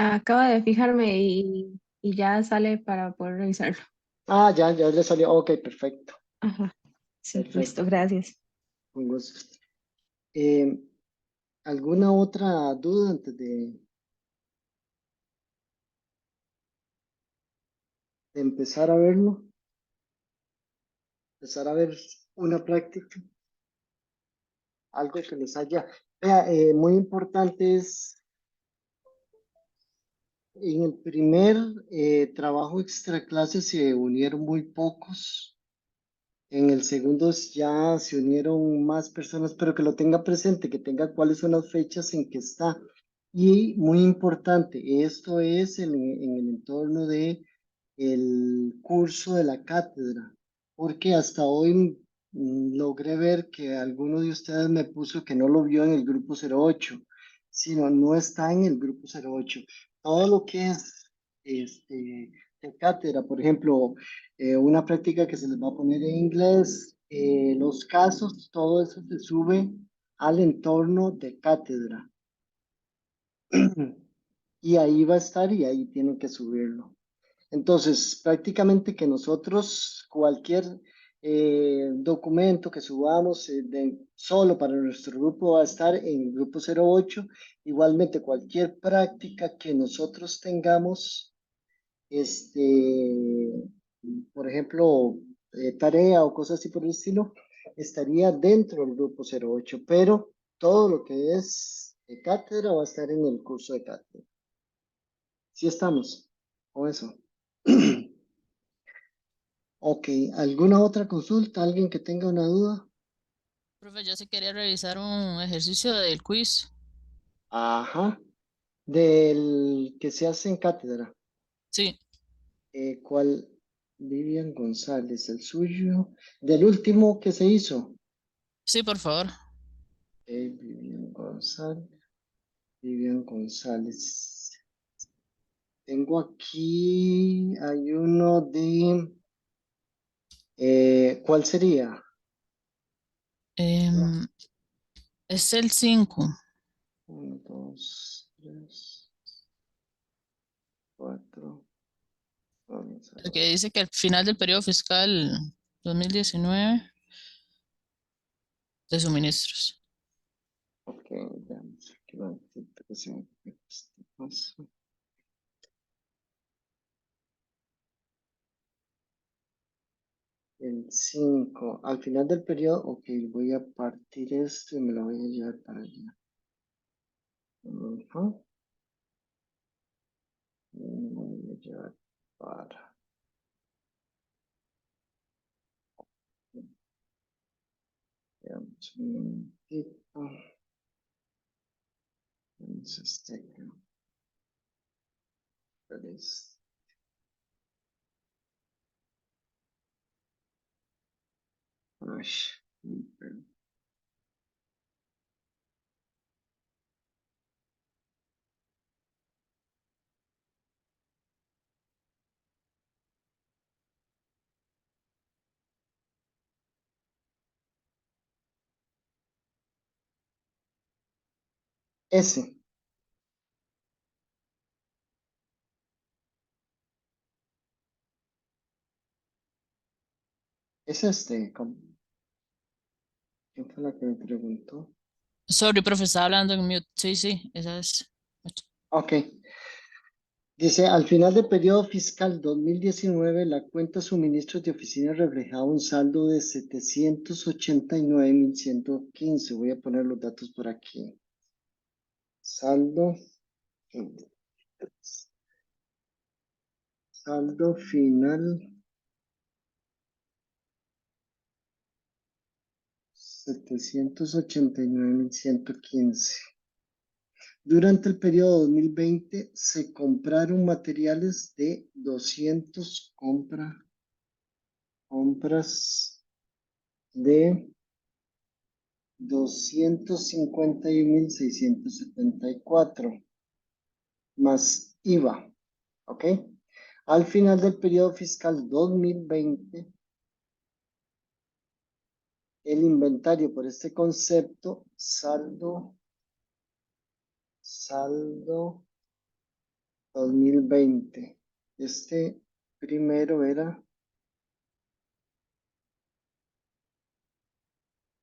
Acaba de fijarme y ya sale para poder revisarlo. Ah, ya le salió. Ok, perfecto. Ajá, sí, listo, Perfecto. gracias. Con gusto. Eh, ¿Alguna otra duda antes de empezar a verlo? Empezar a ver una práctica, algo que les haya. Vea, muy importante es en el primer trabajo extra clase se unieron muy pocos. En el segundo ya se unieron más personas, pero que lo tenga presente, que tenga cuáles son las fechas en que está. Y muy importante, esto es en el entorno de el curso de la cátedra, porque hasta hoy logré ver que alguno de ustedes me puso que no lo vio en el grupo 08, sino no está en el grupo 08. Todo lo que es de cátedra, por ejemplo, una práctica que se les va a poner en inglés, los casos, todo eso se sube al entorno de cátedra. Y ahí va a estar y ahí tienen que subirlo. Entonces, prácticamente que nosotros cualquier documento que subamos solo para nuestro grupo va a estar en el grupo 08. Igualmente, cualquier práctica que nosotros tengamos, este, por ejemplo, tarea o cosas así por el estilo, estaría dentro del grupo 08, pero todo lo que es cátedra va a estar en el curso de cátedra. Sí estamos con eso. Ok, ¿alguna otra consulta? ¿Alguien que tenga una duda? Profe, yo sí quería revisar un ejercicio del quiz. Ajá, del que se hace en cátedra. Sí, ¿Cuál? Vivian González, el suyo. Del último que se hizo. sí, por favor. Vivian González. Vivian González. Tengo aquí, hay uno de, ¿cuál sería? No, Em, es el 5. uno, dos, tres, cuatro. Vamos a El ver. que dice que al final del periodo fiscal 2019 de suministros. Ok, veamos aquí la interpretación. Este paso. El 5 al final del periodo, ok, voy a partir esto y me lo voy a llevar para allá. Ujú. Y me lo voy a llevar para. Veamos un momentito. Vamos a este acá. ¿Cuál es? Ay, perdón. Ese, es este. ¿Quién fue la que me preguntó? Sorry, profe, estaba hablando en mute. Sí, sí, esa es. Ok. Dice, al final del periodo fiscal 2019, la cuenta suministros de oficina reflejaba un saldo de 789.115. Voy a poner los datos por aquí. Saldo, saldo final 789.115. Durante el periodo 2020 se compraron materiales de 200 compras de 251.674 más IVA, ¿ok? Al final del periodo fiscal 2020, el inventario por este concepto, saldo 2020. Este primero era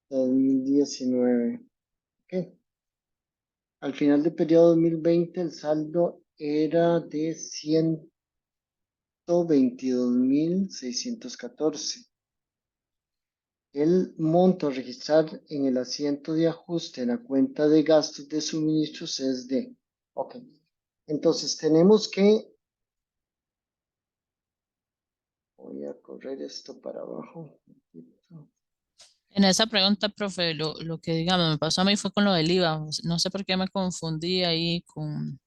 2019. Ok. Al final del periodo 2020 el saldo era de 122.614. El monto a registrar en el asiento de ajuste en la cuenta de gastos de suministros es de... Ok. Entonces tenemos que... Voy a correr esto para abajo. En esa pregunta, profe, lo que digamos me pasó a mí fue con lo del IVA. No sé por qué me confundí ahí con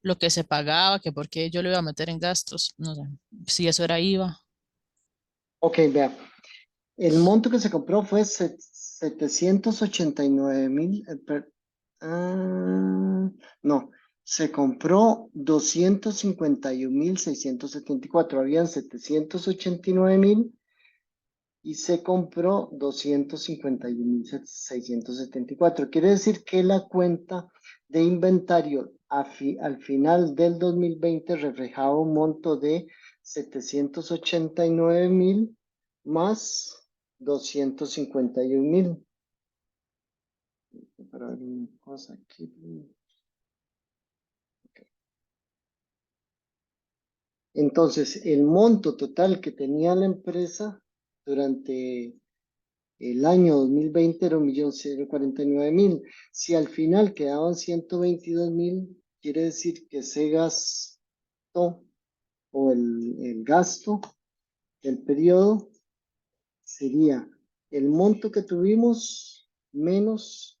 lo que se pagaba, que por qué yo lo iba a meter en gastos. No sé si eso era IVA. Ok, vea. El monto que se compró fue 789.000. No, se compró 251.674. Habían 789.000 y se compró 251.674. Quiere decir que la cuenta de inventario al final del 2020 reflejaba un monto de 789.000 más 251.000. Para ver una cosa aquí. Entonces, el monto total que tenía la empresa durante el año 2020 era 1.049.000. Si al final quedaban 122.000, quiere decir que se gastó, o el gasto del periodo sería el monto que tuvimos menos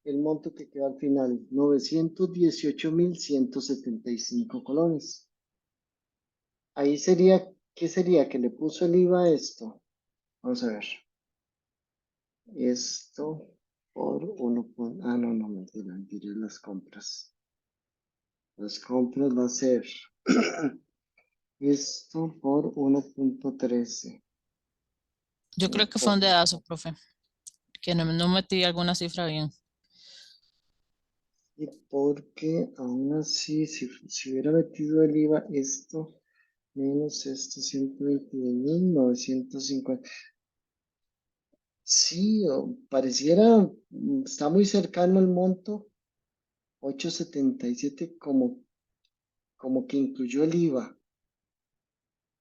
el monto que quedó al final, 918.175 colones. Ahí sería, ¿qué sería? Que le puso el IVA a esto. Vamos a ver. Esto por 1. No, mentira, diré las compras. Las compras va a ser esto por 1.13. Yo creo que fue un dedazo, profe, que no metí alguna cifra bien. Y porque aún así, si hubiera metido el IVA, esto menos esto, 122.950. Sí, pareciera, está muy cercano el monto, 877 como que incluyó el IVA,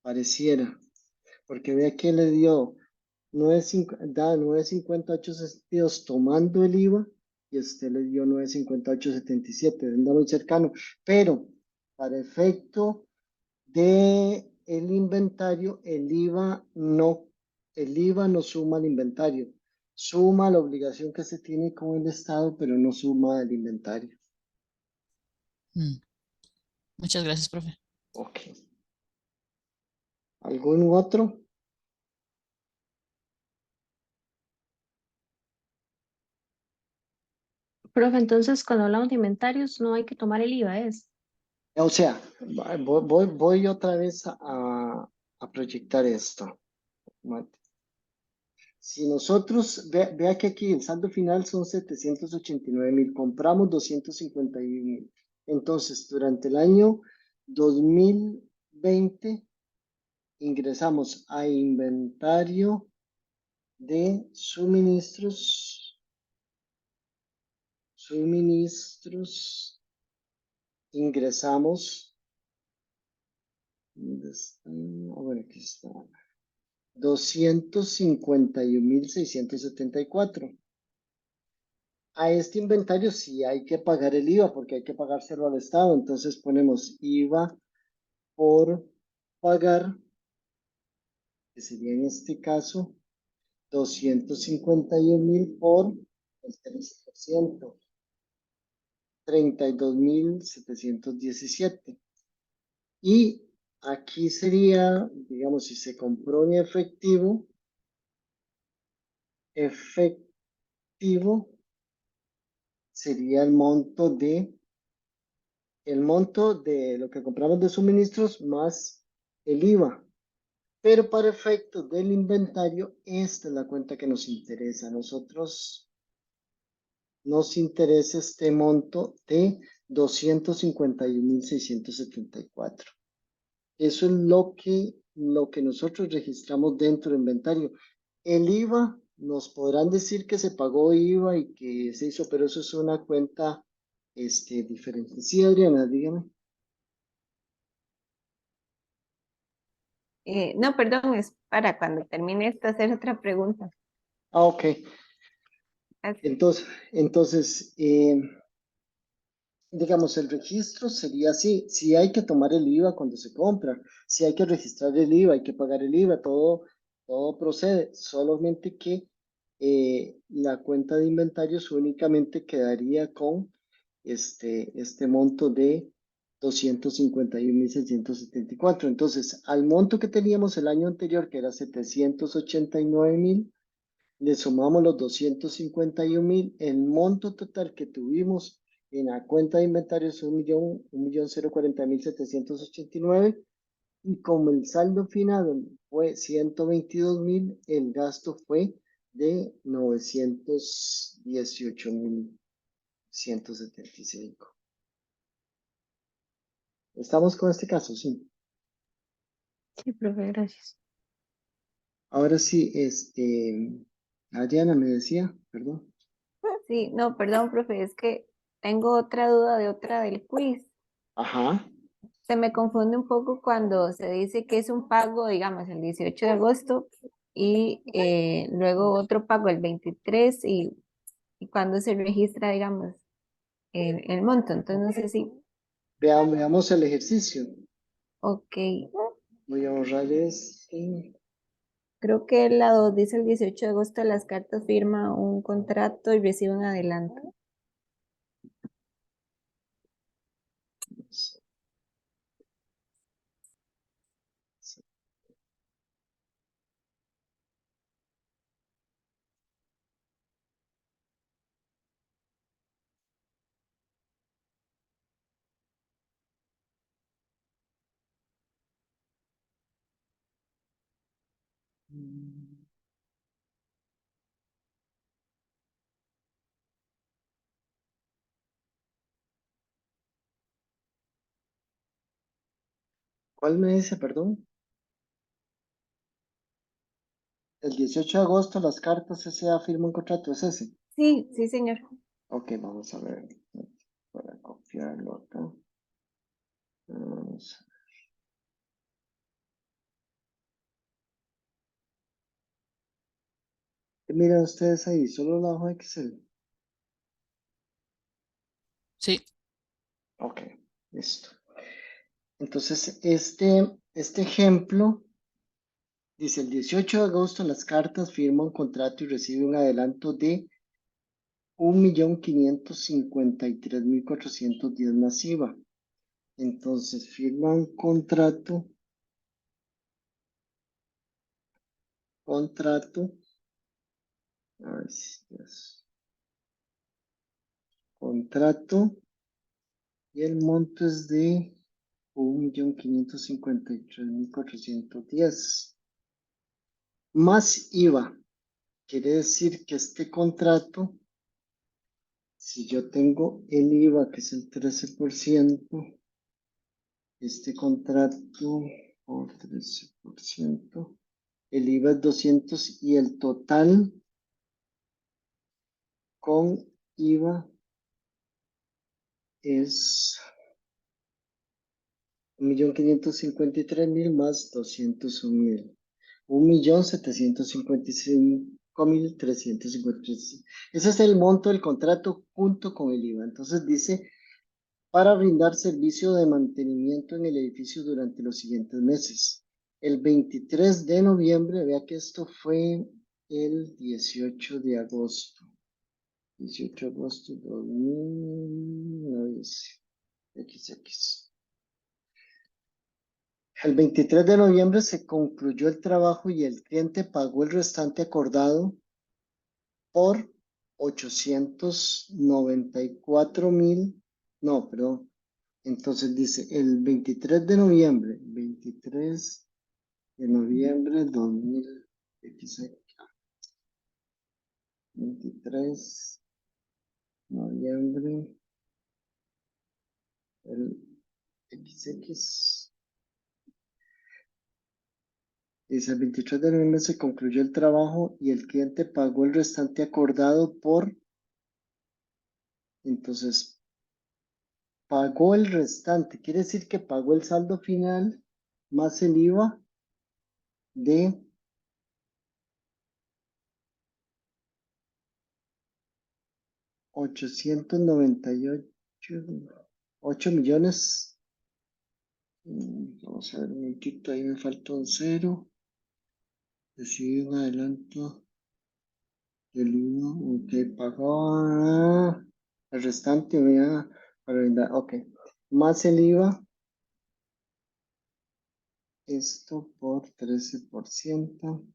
pareciera, porque vea que le dio 9.58 tomando el IVA y usted le dio 9.5877, anda muy cercano, pero para efecto de el inventario, el IVA no suma al inventario, suma la obligación que se tiene con el Estado, pero no suma al inventario. Mm. Muchas gracias, profe. Ok. ¿Algún otro? Profe, entonces cuando hablamos de inventarios no hay que tomar el IVA, ¿es? O sea, voy otra vez a proyectar esto. Si nosotros, vea que aquí el saldo final son 789.000, compramos 251.000. Entonces, durante el año 2020 ingresamos a inventario de suministros, ingresamos, ¿dónde está? Bueno, aquí está, 251.674. A este inventario sí hay que pagar el IVA porque hay que pagárselo al Estado. Entonces ponemos IVA por pagar, que sería en este caso 251.000 por el 3%, 32.717. Y aquí sería, digamos, si se compró en efectivo sería el monto de lo que compramos de suministros más el IVA. Pero para efectos del inventario, esta es la cuenta que nos interesa. A nosotros nos interesa este monto de 251.674. Eso es lo que nosotros registramos dentro del inventario. El IVA, nos podrán decir que se pagó IVA y que se hizo, pero eso es una cuenta diferente. Sí, Adriana, dígame. No, perdón, es para cuando termine esto hacer otra pregunta. Ah, ok. Así. Entonces, digamos, el registro sería así. Si hay que tomar el IVA cuando se compra, si hay que registrar el IVA, hay que pagar el IVA, todo procede. Solamente que la cuenta de inventarios únicamente quedaría con este monto de 251.674. Entonces, al monto que teníamos el año anterior, que era 789.000, le sumamos los 251.000, el monto total que tuvimos en la cuenta de inventarios es 1.040.789, y como el saldo final fue 122.000, el gasto fue de 918.175. ¿Estamos con este caso? Sí. Sí, profe, gracias. Ahora sí, Adriana me decía, perdón. Sí, no, perdón, profe, es que tengo otra duda de otra del quiz. Ajá. Se me confunde un poco cuando se dice que es un pago, digamos, el 18 de agosto y luego otro pago el 23 y cuando se registra, digamos, el monto. Entonces, no sé si, Veamos el ejercicio. ok, Voy a borrar creo que el lado dice el 18 de agosto las cartas firma un contrato y recibe un adelanto. ¿Cuál me dice, perdón? El 18 de agosto las cartas S.A. firma un contrato, ¿es ese? Sí, sí, señor. Ok, vamos a ver. Para copiarlo acá. Vamos. Miren ustedes ahí, solo la hoja Excel. Sí, Ok, listo. Entonces, este ejemplo dice: el 18 de agosto las cartas firma un contrato y recibe un adelanto de 1.553.410 masiva. Entonces, firma un contrato, ay, Dios, contrato, y el monto es de 1.553.410 más IVA. Quiere decir que este contrato, si yo tengo el IVA, que es el 13%, este contrato por 13%, el IVA es 200 y el total con IVA es 1.553.000 más 201.000. 1.755.353. Ese es el monto del contrato junto con el IVA. Entonces dice: para brindar servicio de mantenimiento en el edificio durante los siguientes meses. El 23 de noviembre, vea que esto fue el 18 de agosto. 18 de agosto de 2000, no dice, XX. El 23 de noviembre se concluyó el trabajo y el cliente pagó el restante acordado por 894.000, no, perdón. Entonces dice el 23 de noviembre, 23 de noviembre 2016, 23 de noviembre el XX. Dice, el 23 de noviembre se concluyó el trabajo y el cliente pagó el restante acordado por, entonces, pagó el restante, quiere decir que pagó el saldo final más el IVA de 898 millones. Vamos a ver un momentito, ahí me falta un cero. Recibí un adelanto del IVA, ok, pagó el restante, para brindar, ok, más el IVA, esto por 13%,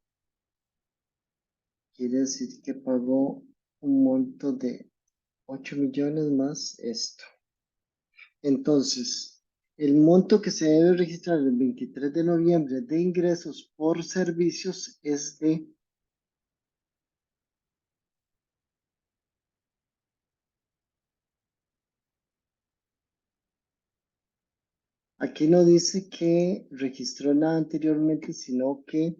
quiere decir que pagó un monto de 8 millones más esto. Entonces, el monto que se debe registrar el 23 de noviembre de ingresos por servicios es de aquí no dice que registró nada anteriormente, sino que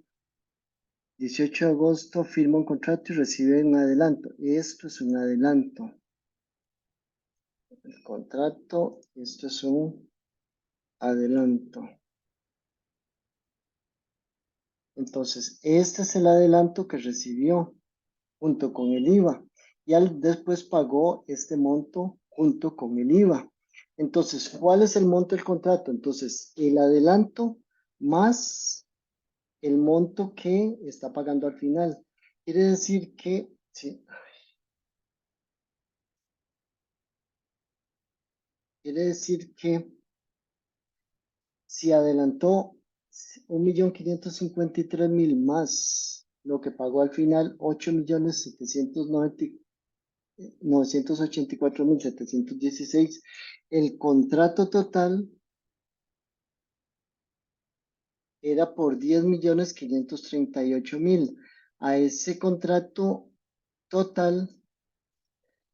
18 de agosto firma un contrato y recibe un adelanto. Esto es un adelanto. El contrato, esto es un adelanto. Entonces, este es el adelanto que recibió junto con el IVA. Y después pagó este monto junto con el IVA. Entonces, ¿cuál es el monto del contrato? Entonces, el adelanto más el monto que está pagando al final. Quiere decir que, sí, quiere decir que si adelantó 1.553.000 más lo que pagó al final, 8.984.716, el contrato total era por 10.538.000. A ese contrato total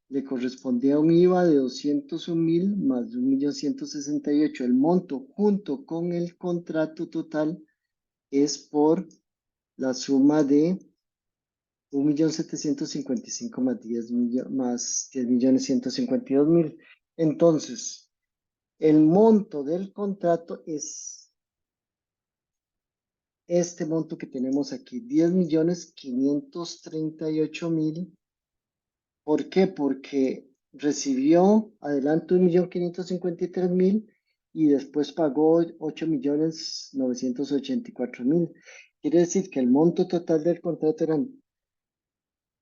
le correspondía un IVA de 201.000 más de 1.168.000. El monto junto con el contrato total es por la suma de 1.755.000 más 10.152.000. Entonces, el monto del contrato es este monto que tenemos aquí, 10.538.000. ¿Por qué? Porque recibió adelanto 1.553.000 y después pagó 8.984.000. Quiere decir que el monto total del contrato eran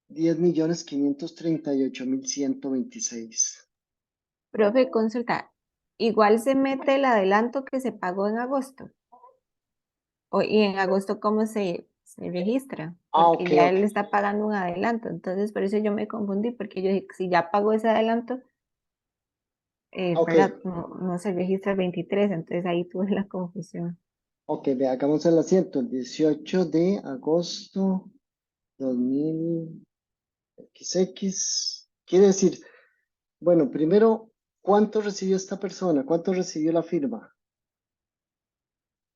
10.538.126. Profe, consulta, igual se mete el adelanto que se pagó en agosto. Y en agosto, ¿cómo se registra? Porque Ok, ya ok. él está pagando un adelanto. Entonces, por eso yo me confundí, porque yo dije, si ya pagó ese adelanto, Ok, ¿verdad? No se registra el 23, entonces ahí tuve la confusión. ok, ve, hagamos el asiento. El 18 de agosto 2000XX. Quiere decir, bueno, primero, ¿cuánto recibió esta persona? ¿Cuánto recibió la firma?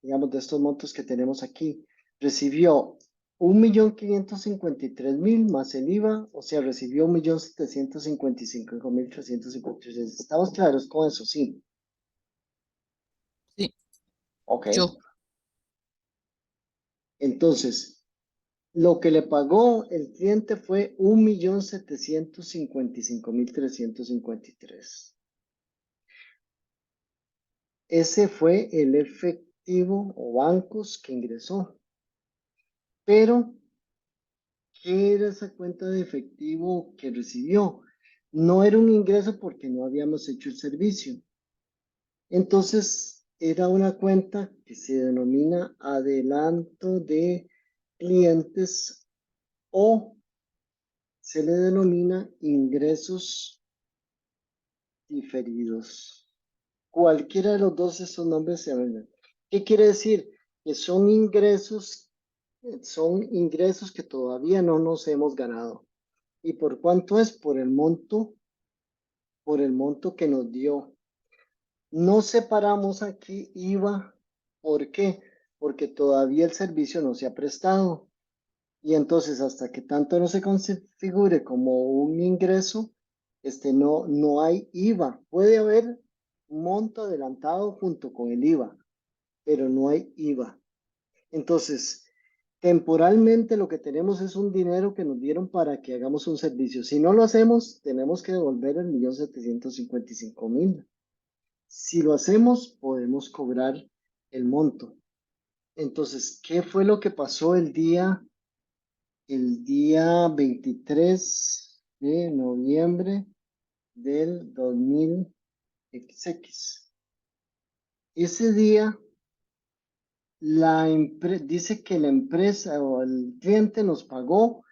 Digamos, de estos montos que tenemos aquí. Recibió 1.553.000 más el IVA, o sea, recibió 1.755.356. ¿Estamos claros con eso? Sí. Sí, Ok. yo. Entonces, lo que le pagó el cliente fue 1.755.353. Ese fue el efectivo o bancos que ingresó. Pero, ¿qué era esa cuenta de efectivo que recibió? No era un ingreso porque no habíamos hecho el servicio. Entonces, era una cuenta que se denomina adelanto de clientes o se le denomina ingresos diferidos. Cualquiera de los dos esos nombres se venden. ¿Qué quiere decir? Que son ingresos que todavía no nos hemos ganado. ¿Y por cuánto es? Por el monto que nos dio. No separamos aquí IVA. ¿Por qué? Porque todavía el servicio no se ha prestado. Y entonces, hasta que tanto no se configure como un ingreso, no hay IVA. Puede haber monto adelantado junto con el IVA, pero no hay IVA. Entonces, temporalmente lo que tenemos es un dinero que nos dieron para que hagamos un servicio. Si no lo hacemos, tenemos que devolver el 1.755.000. Si lo hacemos, podemos cobrar el monto. Entonces, ¿qué fue lo que pasó el día 23 de noviembre del 2000XX? Ese día, dice que la empresa o el cliente nos pagó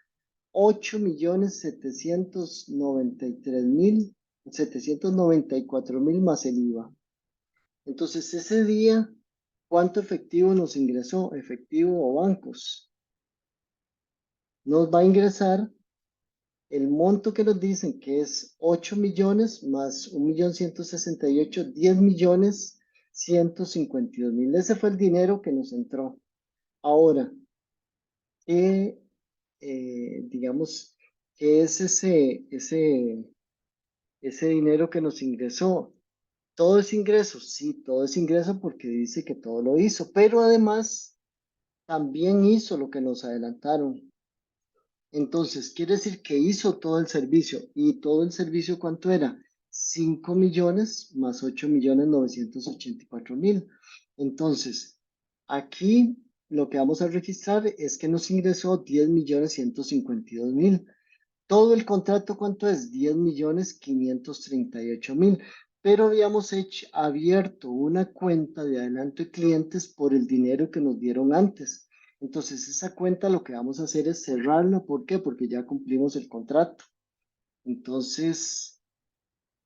8.793.794.000 más el IVA. Entonces, ese día, ¿cuánto efectivo nos ingresó? Efectivo o bancos. Nos va a ingresar el monto que nos dicen que es 8 millones más 1.168.000, 10.152.000. Ese fue el dinero que nos entró. Ahora, ¿qué, digamos, qué es ese dinero que nos ingresó? ¿Todo es ingreso? Sí, todo es ingreso porque dice que todo lo hizo, pero además también hizo lo que nos adelantaron. Entonces, quiere decir que hizo todo el servicio. ¿Y todo el servicio cuánto era? 5 millones más 8.984.000. Entonces, aquí lo que vamos a registrar es que nos ingresó 10.152.000. Todo el contrato, ¿cuánto es? 10.538.000. Pero habíamos abierto una cuenta de adelanto de clientes por el dinero que nos dieron antes. Entonces, esa cuenta lo que vamos a hacer es cerrarla. ¿Por qué? Porque ya cumplimos el contrato. Entonces,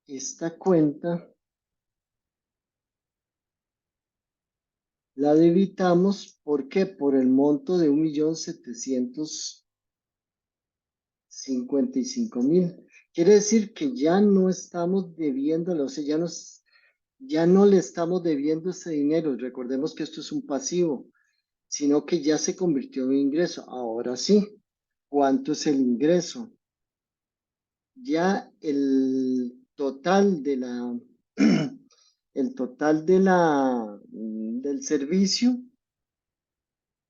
esta cuenta la debitamos. ¿Por qué? Por el monto de 1.755.000. Quiere decir que ya no estamos debiéndole, o sea, ya no le estamos debiendo ese dinero. Recordemos que esto es un pasivo, sino que ya se convirtió en ingreso. Ahora sí, ¿cuánto es el ingreso? Ya el total del servicio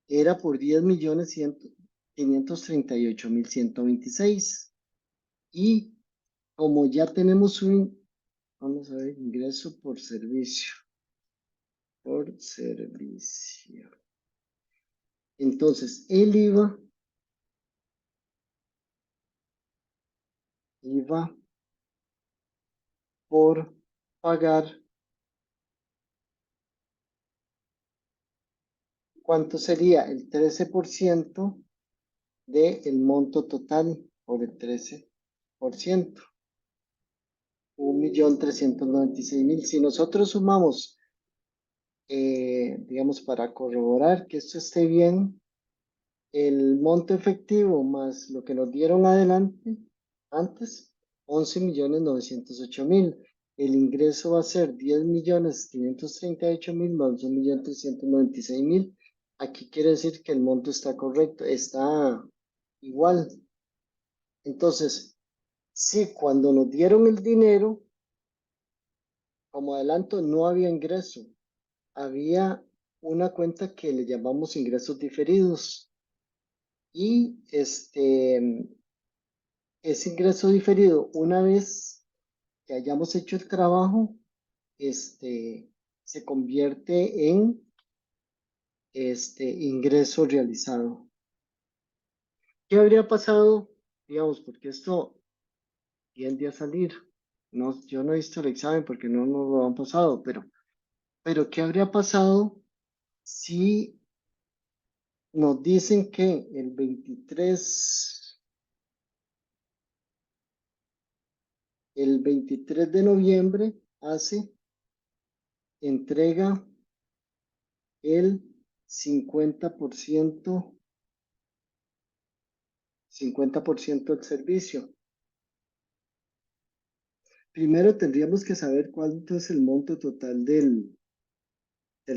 era por 10.538.126. Y como ya tenemos vamos a ver, ingreso por servicio. Por servicio. Entonces, el IVA por pagar, ¿cuánto sería? El 13% del monto total por el 13%. 1.396.000. Si nosotros sumamos, digamos, para corroborar que esto esté bien, el monto efectivo más lo que nos dieron antes, 11.908.000. El ingreso va a ser 10.538.000 más 1.396.000. Aquí quiere decir que el monto está correcto, está igual. Entonces, sí, cuando nos dieron el dinero, como adelanto, no había ingreso. Había una cuenta que le llamamos ingresos diferidos. Y ese ingreso diferido, una vez que hayamos hecho el trabajo, se convierte en ingreso realizado. ¿Qué habría pasado? Digamos, porque esto tiende a salir. No, yo no he visto el examen porque no nos lo han pasado, pero ¿qué habría pasado si nos dicen que el 23 de noviembre entrega el 50% del servicio? primero tendríamos que saber cuánto es el monto total del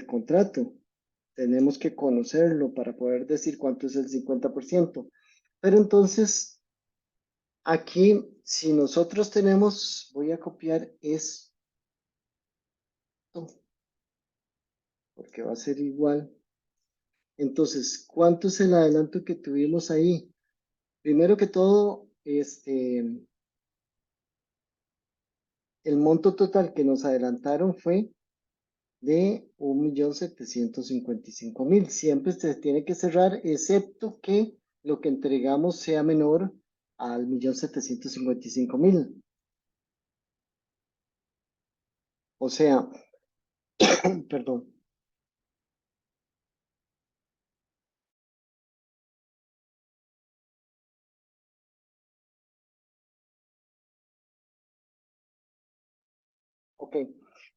contrato. Tenemos que conocerlo para poder decir cuánto es el 50%. Pero entonces, aquí, si nosotros tenemos, voy a copiar esto, porque va a ser igual. Entonces, ¿cuánto es el adelanto que tuvimos ahí? Primero que todo, el monto total que nos adelantaron fue de 1.755.000. Siempre se tiene que cerrar, excepto que lo que entregamos sea menor al 1.755.000. O sea, perdón. Ok,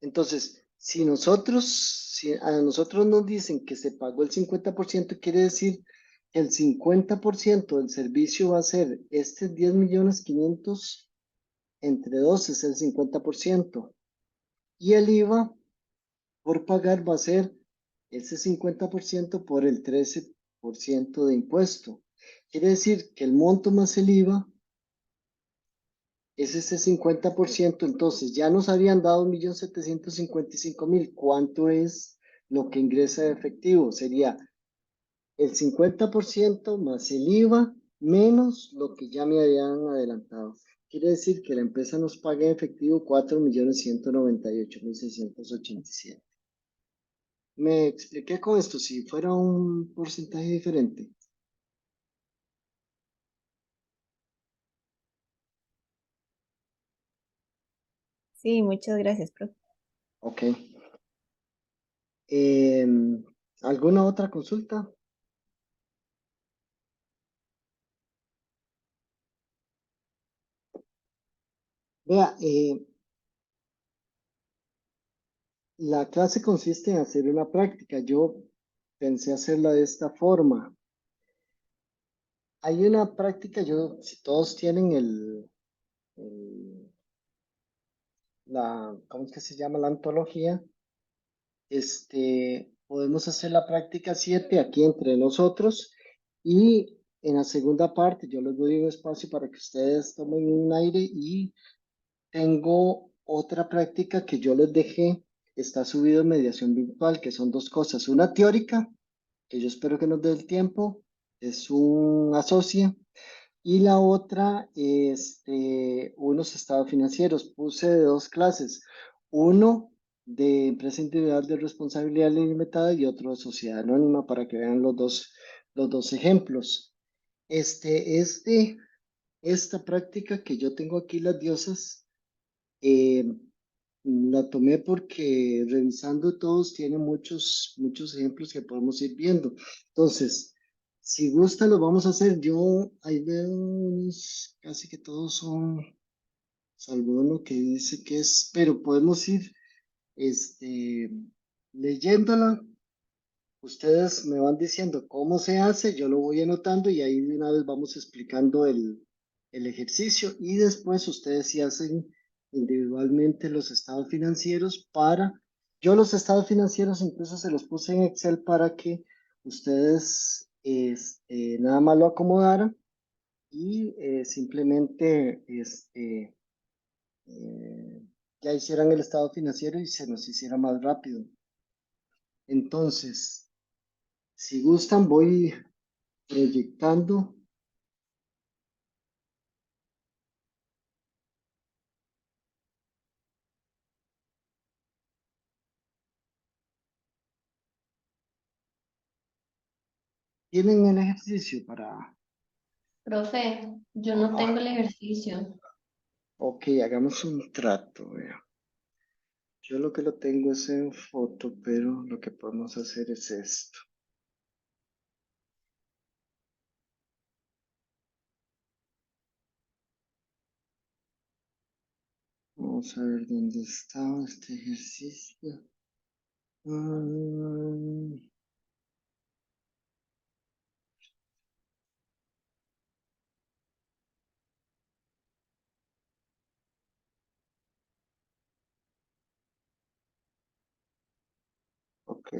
entonces, si a nosotros nos dicen que se pagó el 50%, quiere decir que el 50% del servicio va a ser 10.500.000 entre 2 es el 50%. Y el IVA por pagar va a ser ese 50% por el 13% de impuesto. Quiere decir que el monto más el IVA es ese 50%. Entonces ya nos habían dado 1.755.000. ¿Cuánto es lo que ingresa de efectivo? Sería el 50% más el IVA menos lo que ya me habían adelantado. Quiere decir que la empresa nos paga en efectivo 4.198.687. Me expliqué con esto, si fuera un porcentaje diferente. Sí, muchas gracias, profe. Ok. Em, ¿Alguna otra consulta? Vea, la clase consiste en hacer una práctica. Yo pensé hacerla de esta forma. Hay una práctica, si todos tienen el- ¿cómo es que se llama? La antología. Podemos hacer la práctica 7 aquí entre nosotros y en la segunda parte yo les doy un espacio para que ustedes tomen un aire y tengo otra práctica que yo les dejé, está subido en mediación virtual, que son dos cosas, una teórica, que yo espero que nos dé el tiempo, es un asocia, y la otra, unos estados financieros. Puse de dos clases, uno de empresa individual de responsabilidad limitada y otro de sociedad anónima para que vean los dos ejemplos. Esta práctica que yo tengo aquí, las diosas, eh, la tomé porque revisando todos tiene muchos ejemplos que podemos ir viendo. Entonces, si gusta, lo vamos a hacer. Yo ahí veo casi que todos son, salvo uno que dice que es, pero podemos ir leyéndola. Ustedes me van diciendo cómo se hace, yo lo voy anotando y ahí de una vez vamos explicando el ejercicio y después ustedes sí hacen individualmente los estados financieros yo los estados financieros incluso se los puse en Excel para que ustedes nada más lo acomodaran y simplemente eh, ya hicieran el estado financiero y se nos hiciera más rápido. Entonces, si gustan, voy proyectando. ¿Tienen el ejercicio para...? Profe, yo no tengo el ejercicio. Ok, hagamos un trato, vea. Yo lo que lo tengo es en foto, pero lo que podemos hacer es esto. Vamos a ver dónde está este ejercicio. Mm, Ok.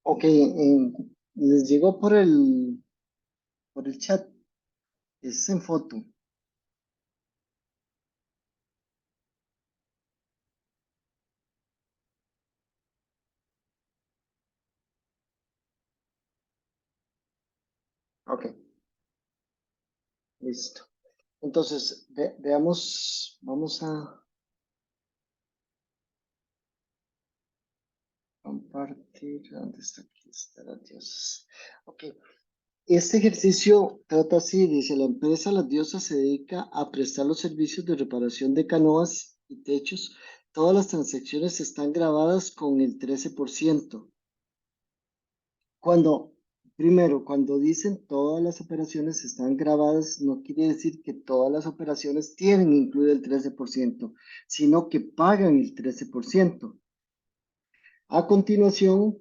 Ok, les llegó por el chat. Es en foto. Ok, listo. Entonces, veamos, vamos a compartir. ¿Dónde está? Aquí está las diosas. Ok, este ejercicio trata así, dice, la empresa Las Diosas se dedica a prestar los servicios de reparación de canoas y techos. Todas las transacciones están grabadas con el 13%. Cuando, primero, cuando dicen todas las operaciones están grabadas, no quiere decir que todas las operaciones tienen incluido el 13%, sino que pagan el 13%. A continuación,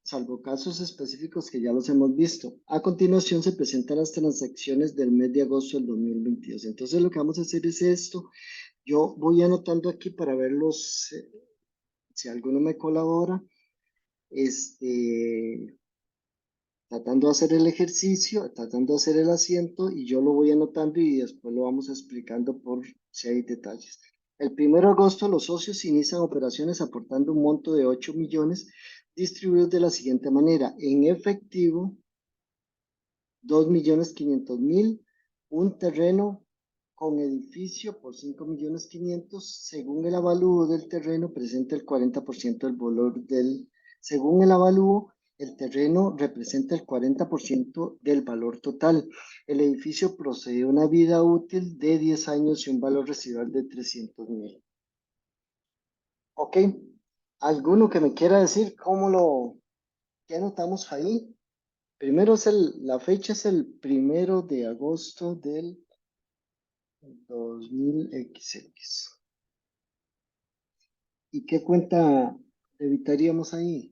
salvo casos específicos que ya los hemos visto, a continuación se presentan las transacciones del mes de agosto del 2022. Entonces lo que vamos a hacer es esto. Yo voy anotando aquí para verlos, si alguno me colabora, tratando de hacer el ejercicio, tratando de hacer el asiento y yo lo voy anotando y después lo vamos explicando por si hay detalles. El 1 de agosto los socios inician operaciones aportando un monto de 8 millones distribuidos de la siguiente manera. En efectivo, 2.500.000, un terreno con edificio por 5.500.000, según el avalúo del terreno presenta el 40% del valor según el avalúo, el terreno representa el 40% del valor total. El edificio procede a una vida útil de 10 años y un valor residual de 300.000. Ok, ¿alguno que me quiera decir qué anotamos ahí? Primero la fecha es el 1 de agosto del 2000XX. ¿Y qué cuenta evitaríamos ahí?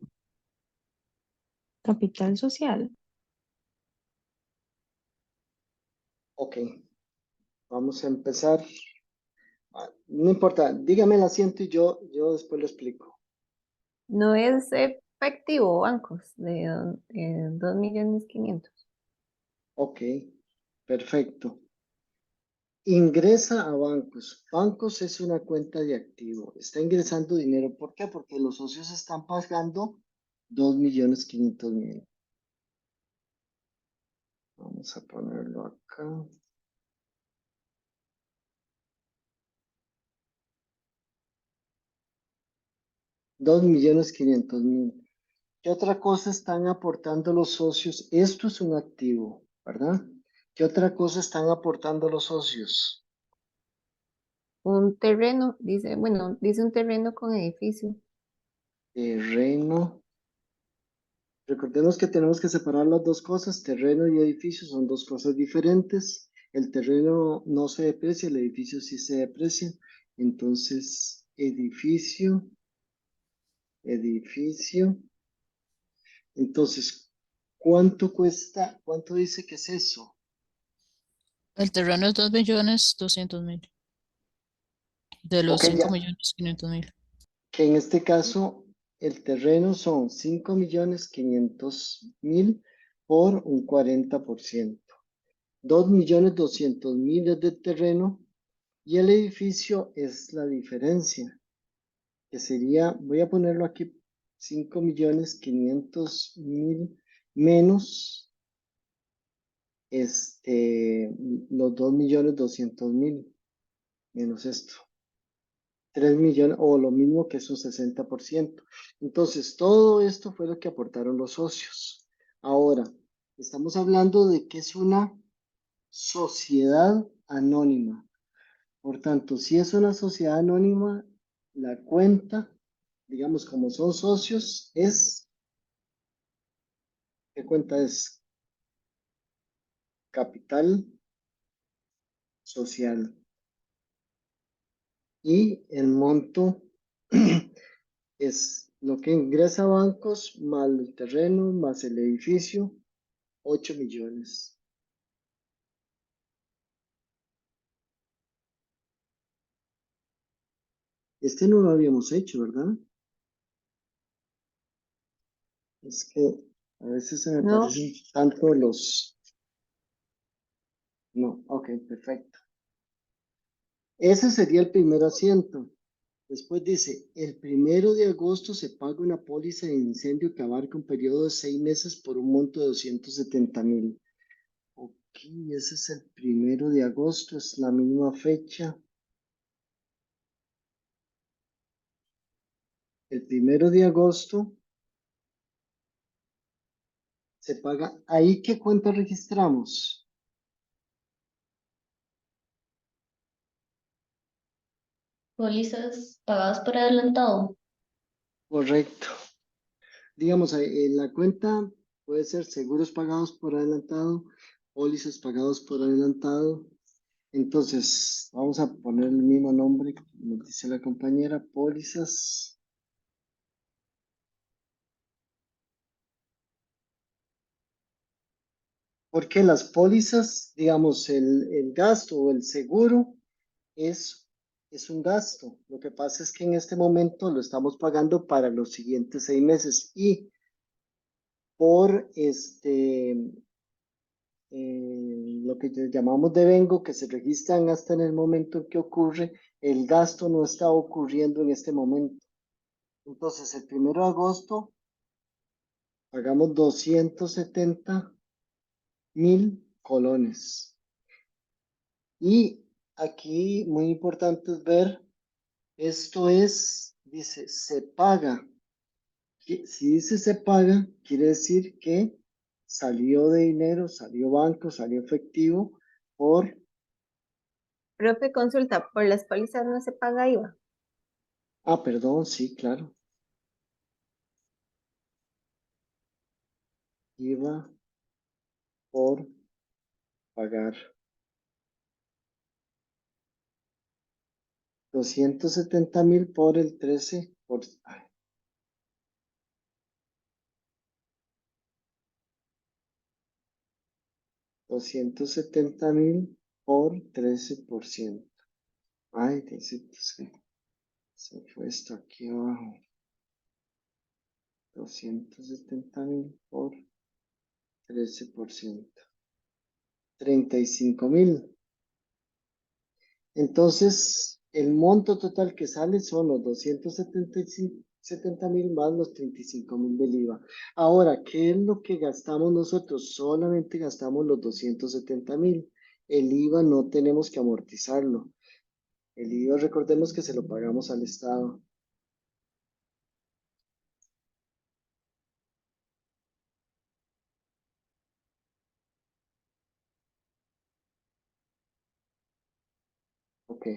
Capital social. Ok, vamos a empezar. No importa, dígame el asiento y yo después lo explico. No es efectivo, bancos, de 2.500.000. Ok, perfecto. Ingresa a bancos. Bancos es una cuenta de activo. Está ingresando dinero. ¿Por qué? Porque los socios están pagando 2.500.000. Vamos a ponerlo acá. 2.500.000. ¿Qué otra cosa están aportando los socios? Esto es un activo, ¿verdad? ¿Qué otra cosa están aportando los socios? Un terreno, dice, bueno, dice un terreno con edificio. Terreno. Recordemos que tenemos que separar las dos cosas. Terreno y edificio son dos cosas diferentes. El terreno no se deprecia, el edificio sí se deprecia. Entonces, edificio. Entonces, ¿cuánto cuesta? ¿Cuánto dice que es eso? El terreno es 2.200.000 de los Ok, cinco ya. millones 500.000. Que en este caso el terreno son 5.500.000 por un 40%. 2.200.000 es del terreno y el edificio es la diferencia, que sería, voy a ponerlo aquí, 5.500.000 menos los 2.200.000 menos esto. 3 millones, o lo mismo que es un 60%. Entonces, todo esto fue lo que aportaron los socios. Ahora, estamos hablando de que es una sociedad anónima. Por tanto, si es una sociedad anónima, la cuenta, digamos, como son socios, ¿qué cuenta es? Capital social. Y el monto es lo que ingresa a bancos más el terreno, más el edificio, 8 millones. Este no lo habíamos hecho, ¿verdad? Es que a veces se me No, parecen tanto los... No, ok, perfecto. Ese sería el primer asiento. Después dice, el 1 de agosto se paga una póliza de incendio que abarca un periodo de 6 meses por un monto de 270.000. Ok, ese es el 1 de agosto, es la misma fecha. El 1 de agosto se paga. ¿Ahí qué cuenta registramos? Pólizas pagadas por adelantado. Correcto. Digamos, en la cuenta puede ser seguros pagados por adelantado, pólizas pagados por adelantado. Entonces, vamos a poner el mismo nombre que nos dice la compañera, pólizas. Porque las pólizas, digamos, el gasto o el seguro es un gasto. Lo que pasa es que en este momento lo estamos pagando para los siguientes 6 meses y por lo que llamamos devengo, que se registran hasta en el momento en que ocurre, el gasto no está ocurriendo en este momento. Entonces, el 1 de agosto pagamos 270.000 colones. Y aquí, muy importante es ver, esto es, dice, se paga. Si dice se paga, quiere decir que salió de dinero, salió banco, salió efectivo por... profe, consulta, por las pólizas no se paga IVA. Ah, perdón, sí, claro. IVA por pagar. 270.000 por el 13 por... ay, 270.000 por 13%. Ay, se fue esto aquí abajo. 270.000 por 13%. 35.000. Entonces, el monto total que sale son los 270.000 más los 35.000 del IVA. Ahora, ¿qué es lo que gastamos nosotros? Solamente gastamos los 270.000. El IVA no tenemos que amortizarlo. El IVA, recordemos que se lo pagamos al Estado. Ok.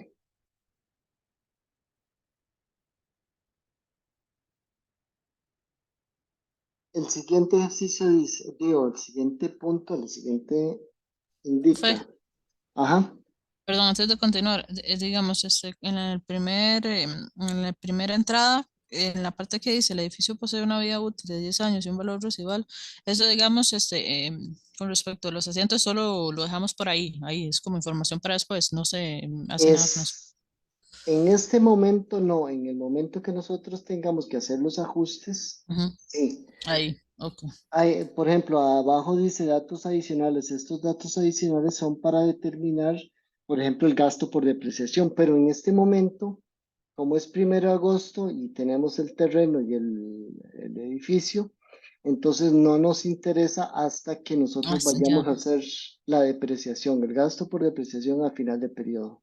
El siguiente ejercicio dice, digo, el siguiente punto, el siguiente Fue, indica. Ajá. perdón, antes de continuar, digamos, en la primera entrada, en la parte que dice el edificio posee una vida útil de 10 años y un valor residual, eso digamos, con respecto a los asientos, solo lo dejamos por ahí es como información para después, no se hace nada con eso. En este momento no, en el momento que nosotros tengamos que hacer los ajustes, Ujú, sí. ahí, ok. Por ejemplo, abajo dice datos adicionales. Estos datos adicionales son para determinar, por ejemplo, el gasto por depreciación, pero en este momento, como es 1 de agosto y tenemos el terreno y el edificio, Entonces no nos interesa hasta que nosotros Hasta vayamos ya, a hacer la depreciación, el gasto por depreciación al final de periodo.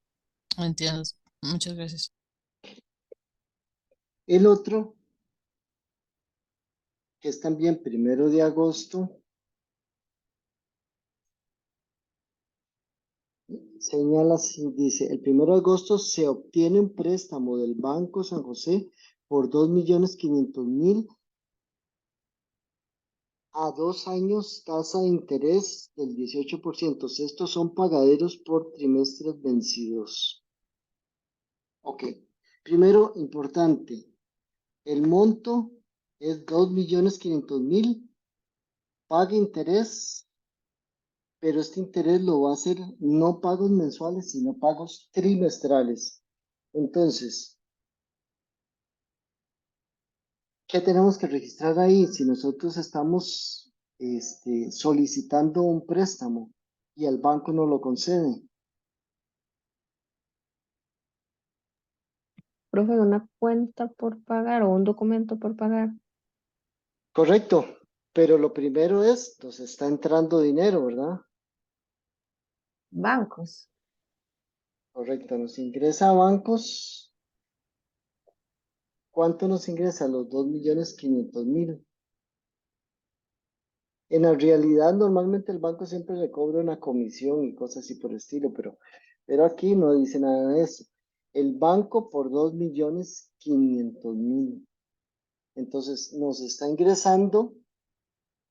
entiendo. Muchas gracias. El otro, que es también 1 de agosto, señala así, dice, el 1 de agosto se obtiene un préstamo del Banco San José por 2.500.000 a 2 años, tasa de interés del 18%. Estos son pagaderos por trimestres vencidos. Ok, primero, importante, el monto es 2.500.000, paga interés, pero este interés lo va a hacer no pagos mensuales, sino pagos trimestrales. Entonces, ¿qué tenemos que registrar ahí? Si nosotros estamos solicitando un préstamo y el banco no lo concede. Profe, una cuenta por pagar o un documento por pagar. Correcto, pero lo primero es, nos está entrando dinero, ¿verdad? Bancos. Correcto, nos ingresa a bancos. ¿Cuánto nos ingresa? Los 2.500.000. En la realidad, normalmente el banco siempre le cobra una comisión y cosas así por el estilo, pero aquí no dice nada de eso. El banco por 2.500.000. Entonces nos está ingresando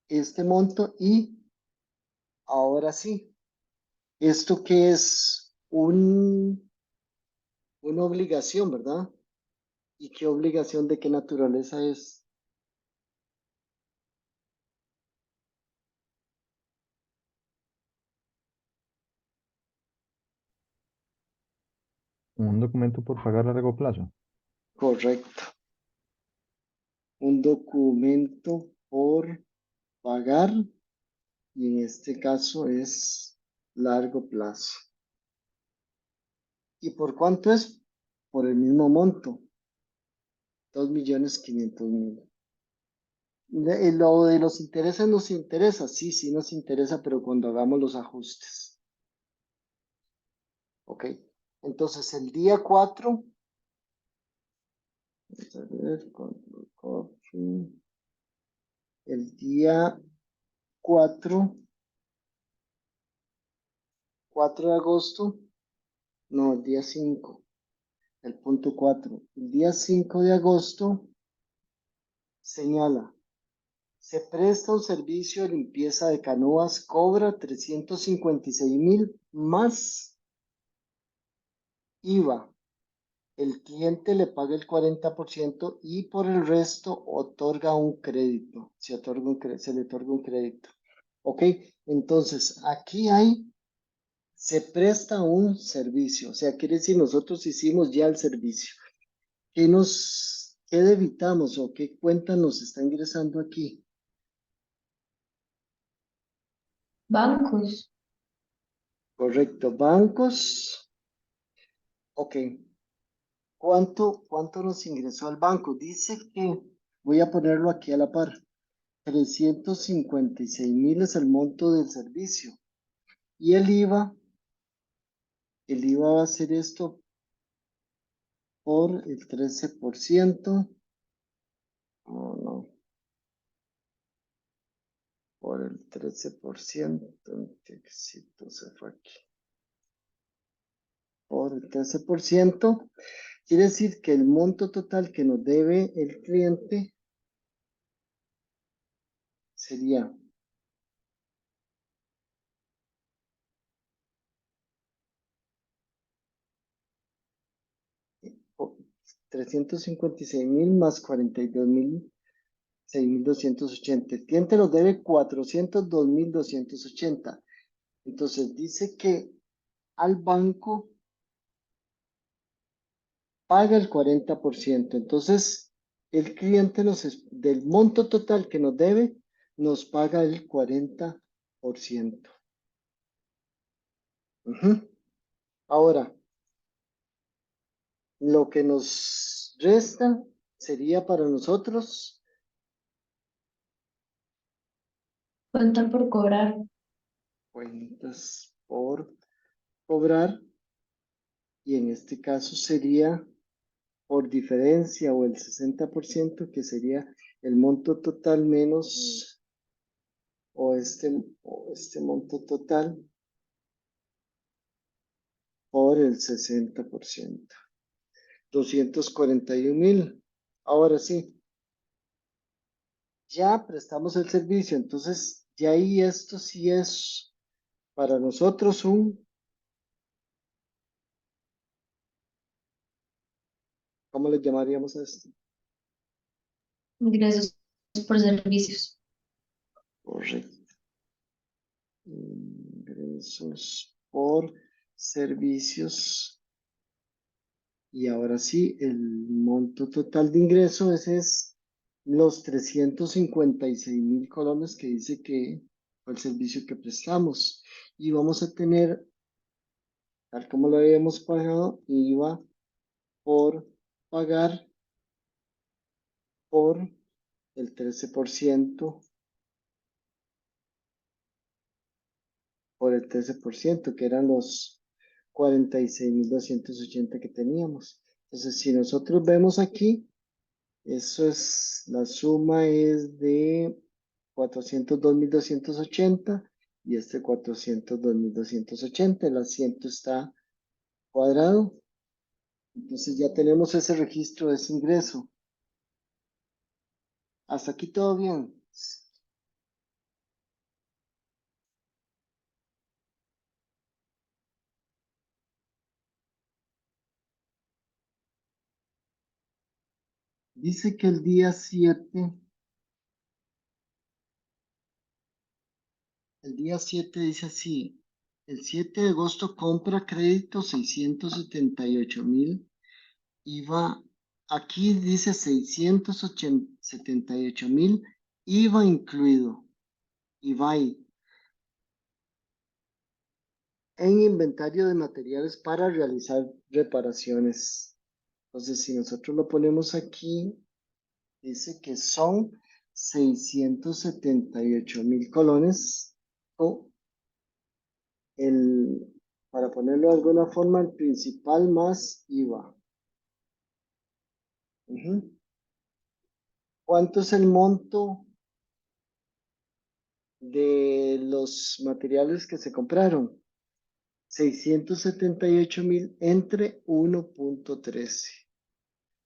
este monto y ahora sí, esto que es una obligación, ¿verdad? ¿Y qué obligación de qué naturaleza es? Un documento por pagar a largo plazo. Correcto. Un documento por pagar y en este caso es largo plazo. ¿Y por cuánto es? Por el mismo monto, 2.500.000. Lo de los intereses nos interesa, sí, sí nos interesa, pero cuando hagamos los ajustes. Ok, entonces el día 4, vamos a ver, copy. El día 4, 4 de agosto, no, el día 5, el punto 4. El día 5 de agosto señala, se presta un servicio de limpieza de canoas, cobra 356.000 más IVA. El cliente le paga el 40% y por el resto otorga un crédito. Se le otorga un crédito. Ok, entonces aquí se presta un servicio. O sea, quiere decir, nosotros hicimos ya el servicio. ¿Qué debitamos o qué cuenta nos está ingresando aquí? Bancos. Correcto, bancos. Ok, ¿cuánto nos ingresó al banco? Dice que, voy a ponerlo aquí a la par, 356.000 es el monto del servicio. Y el IVA va a ser esto por el 13%. Oh, no, por el 13%. ¿Qué éxito se fue aquí? Por el 13%. Quiere decir que el monto total que nos debe el cliente sería 356.000 más 42.000, 6.280. El cliente nos debe 402.280. Entonces dice que al banco paga el 40%. Entonces el cliente del monto total que nos debe, nos paga el 40%. Ujú. Ahora, lo que nos resta sería para nosotros Cuentan por cobrar. Cuentas por cobrar. Y en este caso sería por diferencia o el 60%, que sería el monto total menos o este monto total por el 60%. 241,000. Ahora sí, ya prestamos el servicio, entonces ya ahí esto sí es para nosotros ¿cómo le llamaríamos a esto? Ingresos por servicios. Correcto. Ingresos por servicios. Y ahora sí, el monto total de ingreso, ese es los 356,000 colones que dice que fue el servicio que prestamos. Y vamos a tener, tal como lo habíamos pagado, IVA por pagar por el 13%, que eran los 46,280 que teníamos. Entonces, si nosotros vemos aquí, eso es, la suma es de 402,280 y este 402,280. El asiento está cuadrado. Entonces ya tenemos ese registro de ese ingreso. Hasta aquí todo bien. Dice que el día 7 dice así, el 7 de agosto compra crédito 678,000, IVA, aquí dice 678,000, IVA incluido, IVA en inventario de materiales para realizar reparaciones. Entonces, si nosotros lo ponemos aquí, dice que son 678,000 colones o para ponerlo de alguna forma, el principal más IVA. ¿Cuánto es el monto de los materiales que se compraron? 678,000 entre 1.13.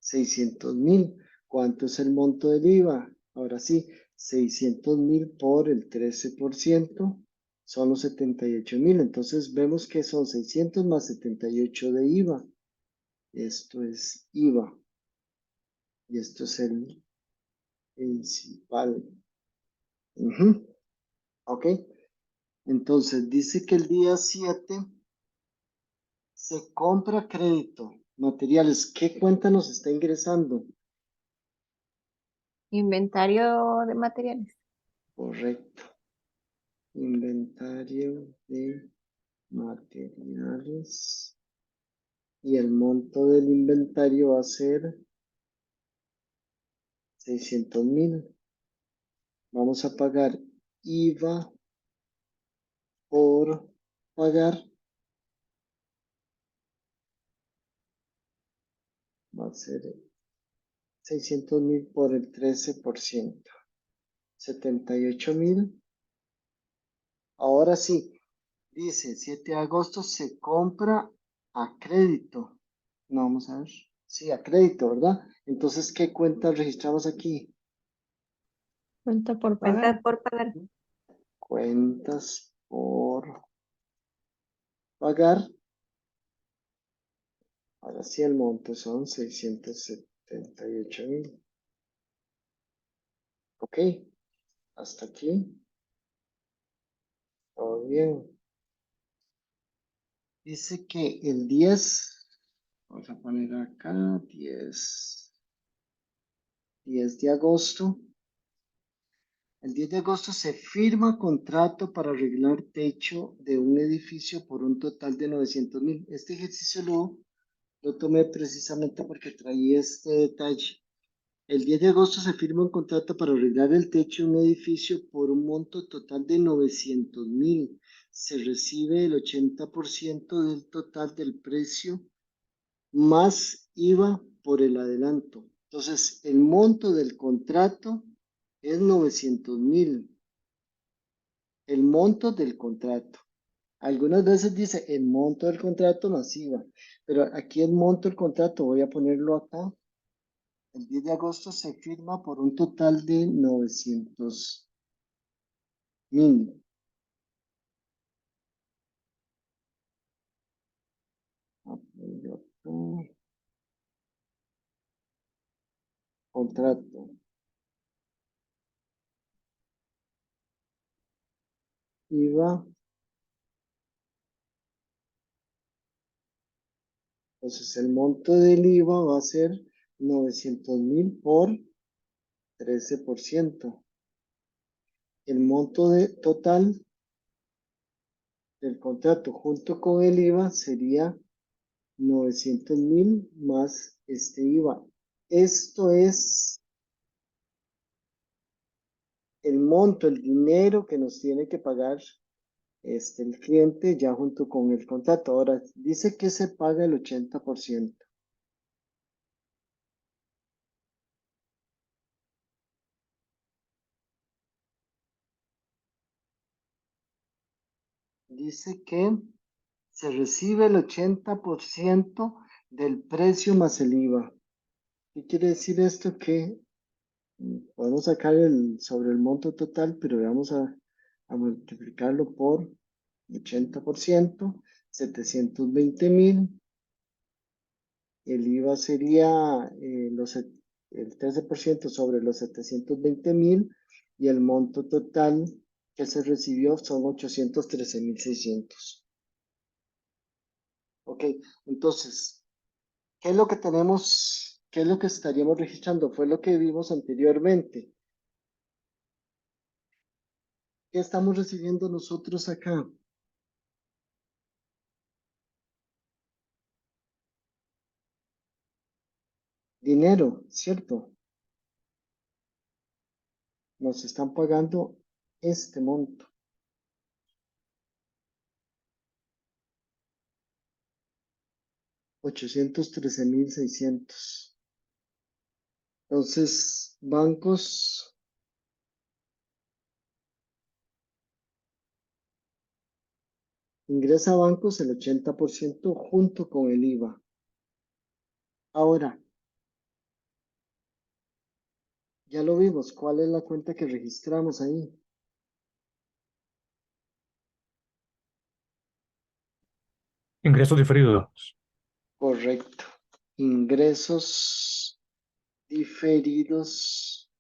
600,000. ¿Cuánto es el monto del IVA? Ahora sí, 600,000 por el 13% son los 78,000. Entonces vemos que son 600 más 78 de IVA. Esto es IVA. Y esto es el principal. Ok. Entonces dice que el día 7 se compra crédito. Materiales. ¿Qué cuenta nos está ingresando? Inventario de materiales. Correcto. Inventario de materiales. Y el monto del inventario va a ser 600,000. Vamos a pagar IVA por pagar. Va a ser 600,000 por el 13%. 78,000. Ahora sí, dice 7 de agosto se compra a crédito. No, vamos a ver. Sí, a crédito, ¿verdad? Entonces, ¿qué cuenta registramos aquí? Cuenta por Cuentas pagar. por pagar. Cuentas por pagar. Ahora sí, el monto son 678,000. Ok, hasta aquí. Todo bien. Dice que el 10, vamos a poner acá, 10 de agosto. El 10 de agosto se firma contrato para arreglar techo de un edificio por un total de 900,000. Este ejercicio lo tomé precisamente porque traía este detalle. El 10 de agosto se firma un contrato para arreglar el techo de un edificio por un monto total de 900.000. Se recibe el 80% del total del precio más IVA por el adelanto. Entonces, el monto del contrato es 900.000. El monto del contrato. Algunas veces dice el monto del contrato más IVA, pero aquí el monto del contrato, voy a ponerlo acá. El 10 de agosto se firma por un total de 900.000. Contrato. IVA. Entonces el monto del IVA va a ser 900.000 por 13%. El monto total del contrato junto con el IVA sería 900.000 más este IVA. Esto es el monto, el dinero que nos tiene que pagar el cliente ya junto con el contrato. Ahora, dice que se paga el 80%. Dice que se recibe el 80% del precio más el IVA. ¿Qué quiere decir esto? Que podemos sacar sobre el monto total, pero vamos a multiplicarlo por 80%, 720.000. El IVA sería el 13% sobre los 720.000 y el monto total que se recibió son 813.600. Ok, entonces, ¿qué es lo que tenemos? ¿Qué es lo que estaríamos registrando? Fue lo que vimos anteriormente. ¿Qué estamos recibiendo nosotros acá? Dinero, ¿cierto? Nos están pagando este monto. 813.600. Entonces, bancos, ingresa a bancos el 80% junto con el IVA. Ahora, ya lo vimos, ¿cuál es la cuenta que registramos ahí? Ingresos diferidos. Correcto. Ingresos diferidos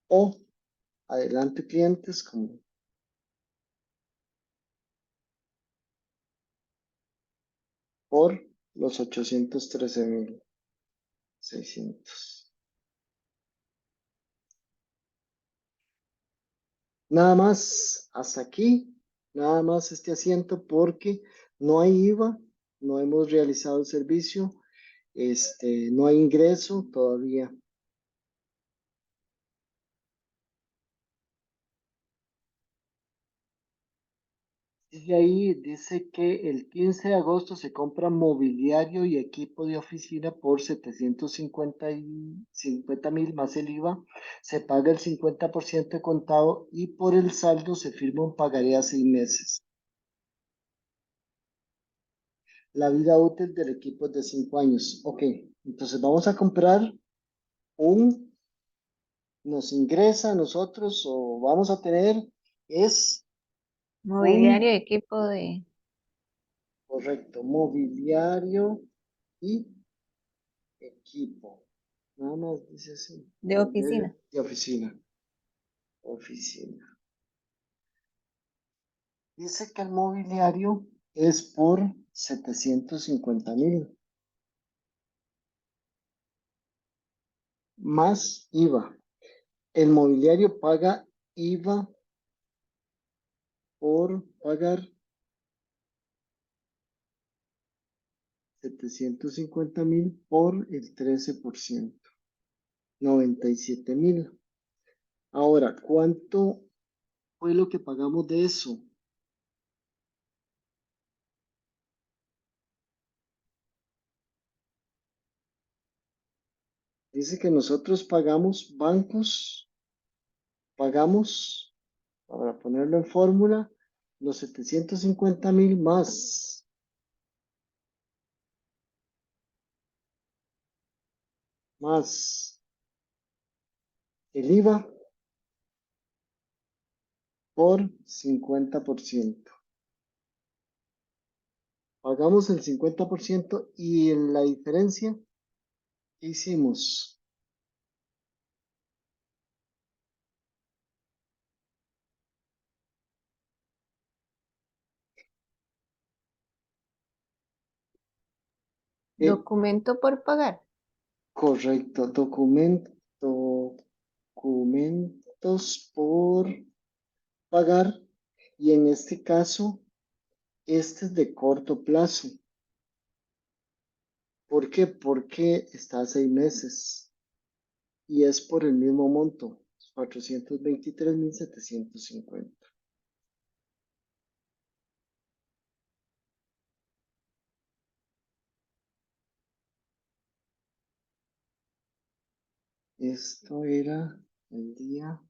o adelante clientes como por los 813.600. Nada más hasta aquí, nada más este asiento porque no hay IVA, no hemos realizado el servicio, no hay ingreso todavía. Y ahí dice que el 15 de agosto se compra mobiliario y equipo de oficina por 750.000 más el IVA. Se paga el 50% de contado y por el saldo se firma un pagaré a 6 meses. La vida útil del equipo es de 5 años. Ok, entonces vamos a comprar nos ingresa a nosotros o vamos a tener es Mobiliario y equipo de correcto, mobiliario y equipo. Nada más dice así. oficina. De oficina. Oficina. Dice que el mobiliario es por 750.000 más IVA. El mobiliario paga IVA por pagar 750,000 por el 13%. 97,000. Ahora, ¿cuánto fue lo que pagamos de eso? Dice que nosotros pagamos bancos, pagamos, para ponerlo en fórmula, los 750,000 más el IVA por 50%. Pagamos el 50% y en la diferencia, ¿qué hicimos? Documento por pagar. Correcto, documentos por pagar y en este caso, este es de corto plazo. ¿Por qué? Porque está a 6 meses y es por el mismo monto, 423,750. Esto era el día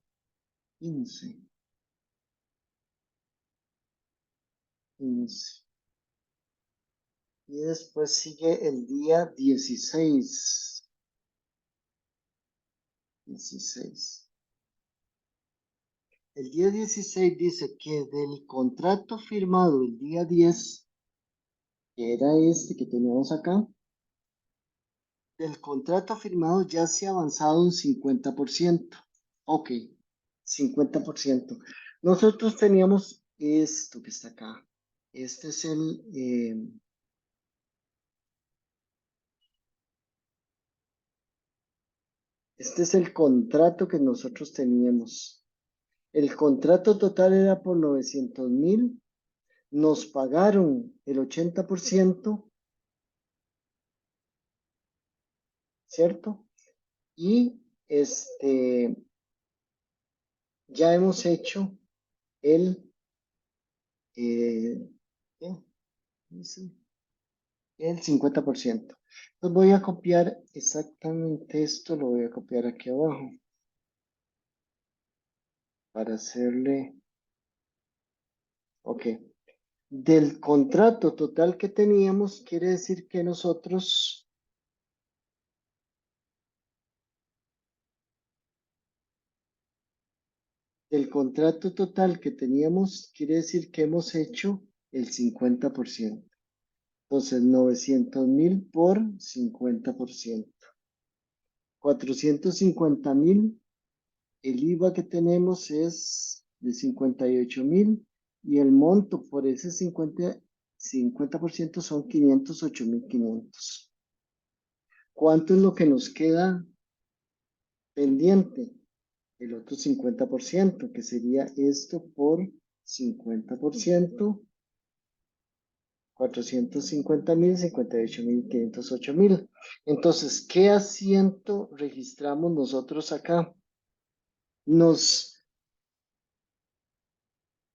15. 15. Y después sigue el día 16. 16. El día 16 dice que del contrato firmado el día 10, que era este que teníamos acá, del contrato firmado ya se ha avanzado un 50%. Ok, 50%. Nosotros teníamos esto que está acá. Este es el contrato que nosotros teníamos. El contrato total era por 900,000. Nos pagaron el 80%, ¿cierto? Y ya hemos hecho el, ¿qué dice? El 50%. Entonces voy a copiar exactamente esto, lo voy a copiar aquí abajo para hacerle, ok. Del contrato total que teníamos, quiere decir que nosotros, del contrato total que teníamos, quiere decir que hemos hecho el 50%. Entonces, 900,000 por 50%. 450,000. El IVA que tenemos es de 58,000 y el monto por ese 50% son 508,500. ¿Cuánto es lo que nos queda pendiente? El otro 50%, que sería esto por 50%, 450,000, 58,000, 508,000. Entonces, ¿qué asiento registramos nosotros acá? Nos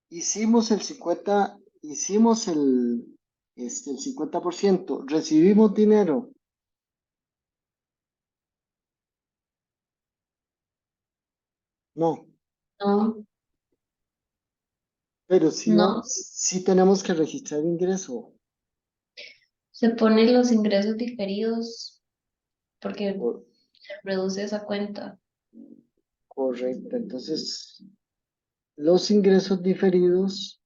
hicimos el 50%. ¿Recibimos dinero? No, No, pero sí, no. sí tenemos que registrar ingreso. Se ponen los ingresos diferidos porque Cor- se reduce esa cuenta. Correcto. Entonces, los ingresos diferidos,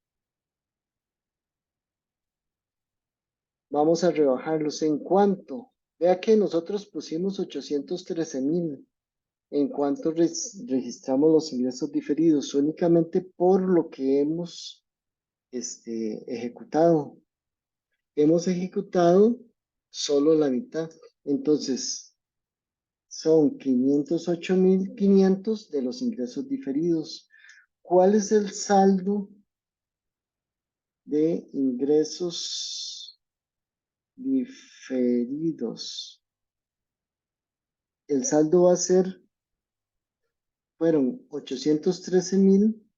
vamos a rebajarlos. ¿En cuánto? Vea que nosotros pusimos 813,000. ¿En cuánto registramos los ingresos diferidos? Únicamente por lo que hemos ejecutado. Hemos ejecutado solo la mitad. Entonces, son 508,500 de los ingresos diferidos. ¿Cuál es el saldo de ingresos diferidos. El saldo va a ser, fueron 813,000.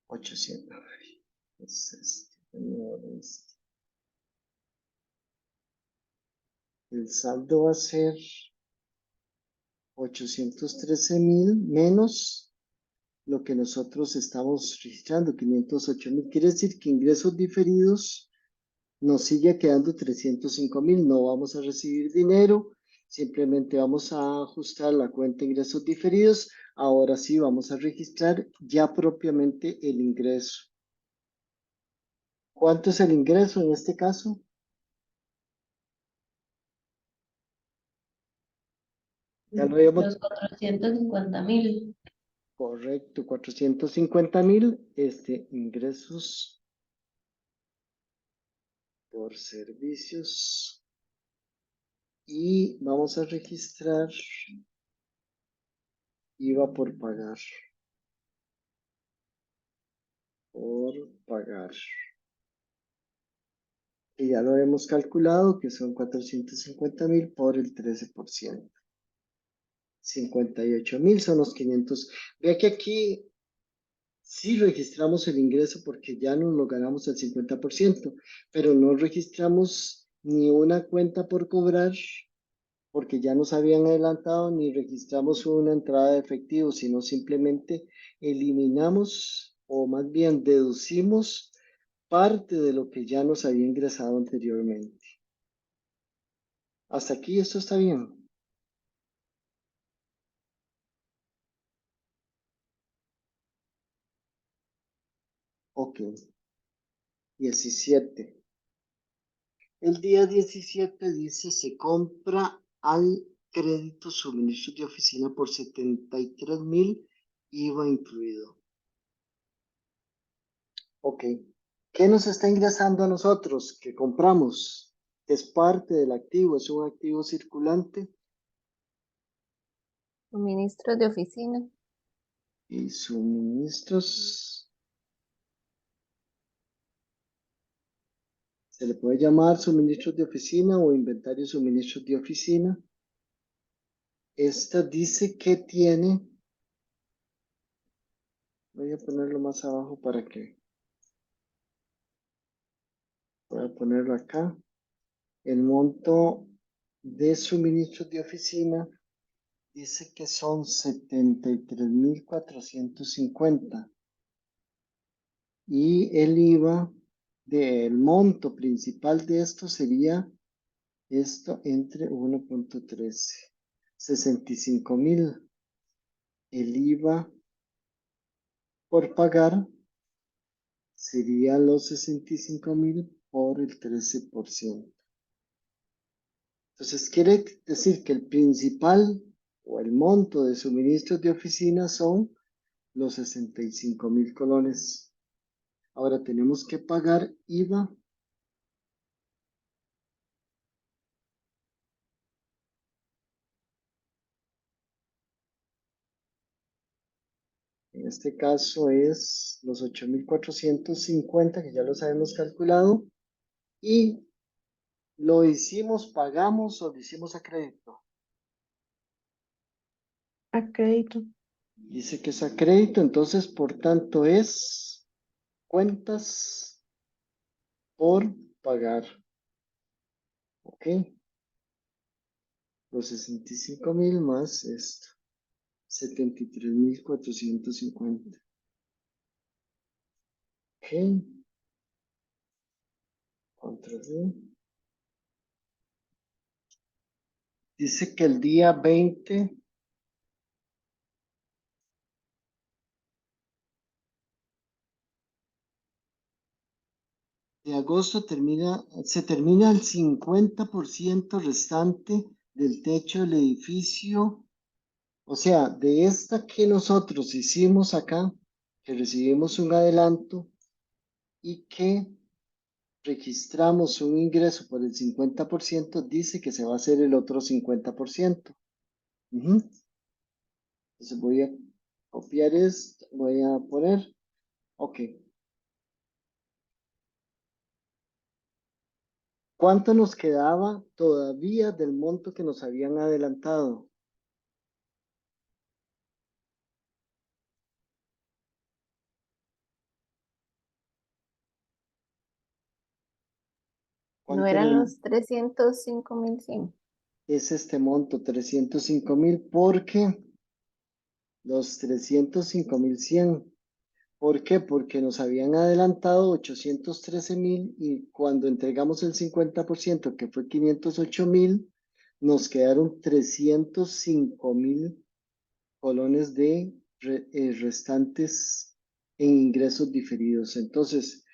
800. Ay, es este. El saldo va a ser 813,000 menos lo que nosotros estamos registrando, 508,000. Quiere decir que ingresos diferidos nos sigue quedando 305,000. No vamos a recibir dinero, simplemente vamos a ajustar la cuenta de ingresos diferidos. Ahora sí vamos a registrar ya propiamente el ingreso. ¿Cuánto es el ingreso en este caso? Ya lo habíamos. Los 450,000. Correcto, 450,000, ingresos por servicios. Y vamos a registrar IVA por pagar. Por pagar. Y ya lo hemos calculado que son 450,000 por el 13%. 58,000 son los 500. Vea que aquí sí registramos el ingreso porque ya nos lo ganamos al 50%, pero no registramos ni una cuenta por cobrar porque ya nos habían adelantado, ni registramos una entrada de efectivo, sino simplemente eliminamos o más bien deducimos parte de lo que ya nos había ingresado anteriormente. Hasta aquí esto está bien. Ok. 17. El día 17 dice se compra al crédito suministros de oficina por 73,000, IVA incluido. Ok. ¿Qué nos está ingresando a nosotros? Que compramos. Es parte del activo, es un activo circulante. Suministros de oficina. Y suministros. Se le puede llamar suministros de oficina o inventario de suministros de oficina. Esta dice que tiene. Voy a ponerlo más abajo para que. Voy a ponerlo acá. El monto de suministros de oficina dice que son 73,450. Y el IVA del monto principal de esto sería esto entre 1.13. 65,000. El IVA por pagar sería los 65,000 por el 13%. Entonces quiere decir que el principal o el monto de suministros de oficina son los 65,000 colones. Ahora tenemos que pagar IVA. En este caso es los 8,450 que ya los habíamos calculado. Y lo hicimos, pagamos o lo hicimos a crédito. A crédito. Dice que es a crédito, entonces por tanto es cuentas por pagar. Ok. Los 65,000 más esto. 73,450. Ok. Control V. Dice que el día 20 de agosto se termina el 50% restante del techo del edificio. O sea, de esta que nosotros hicimos acá, que recibimos un adelanto y que registramos un ingreso por el 50%, dice que se va a hacer el otro 50%. Entonces voy a copiar esto, voy a poner, ok. ¿Cuánto nos quedaba todavía del monto que nos habían adelantado? No ¿Cuánto era eran los 305.100. es este monto? 305,000, porque los 305,100. ¿Por qué? Porque nos habían adelantado 813,000 y cuando entregamos el 50%, que fue 508,000, nos quedaron 305,000 colones de restantes en ingresos diferidos. Entonces,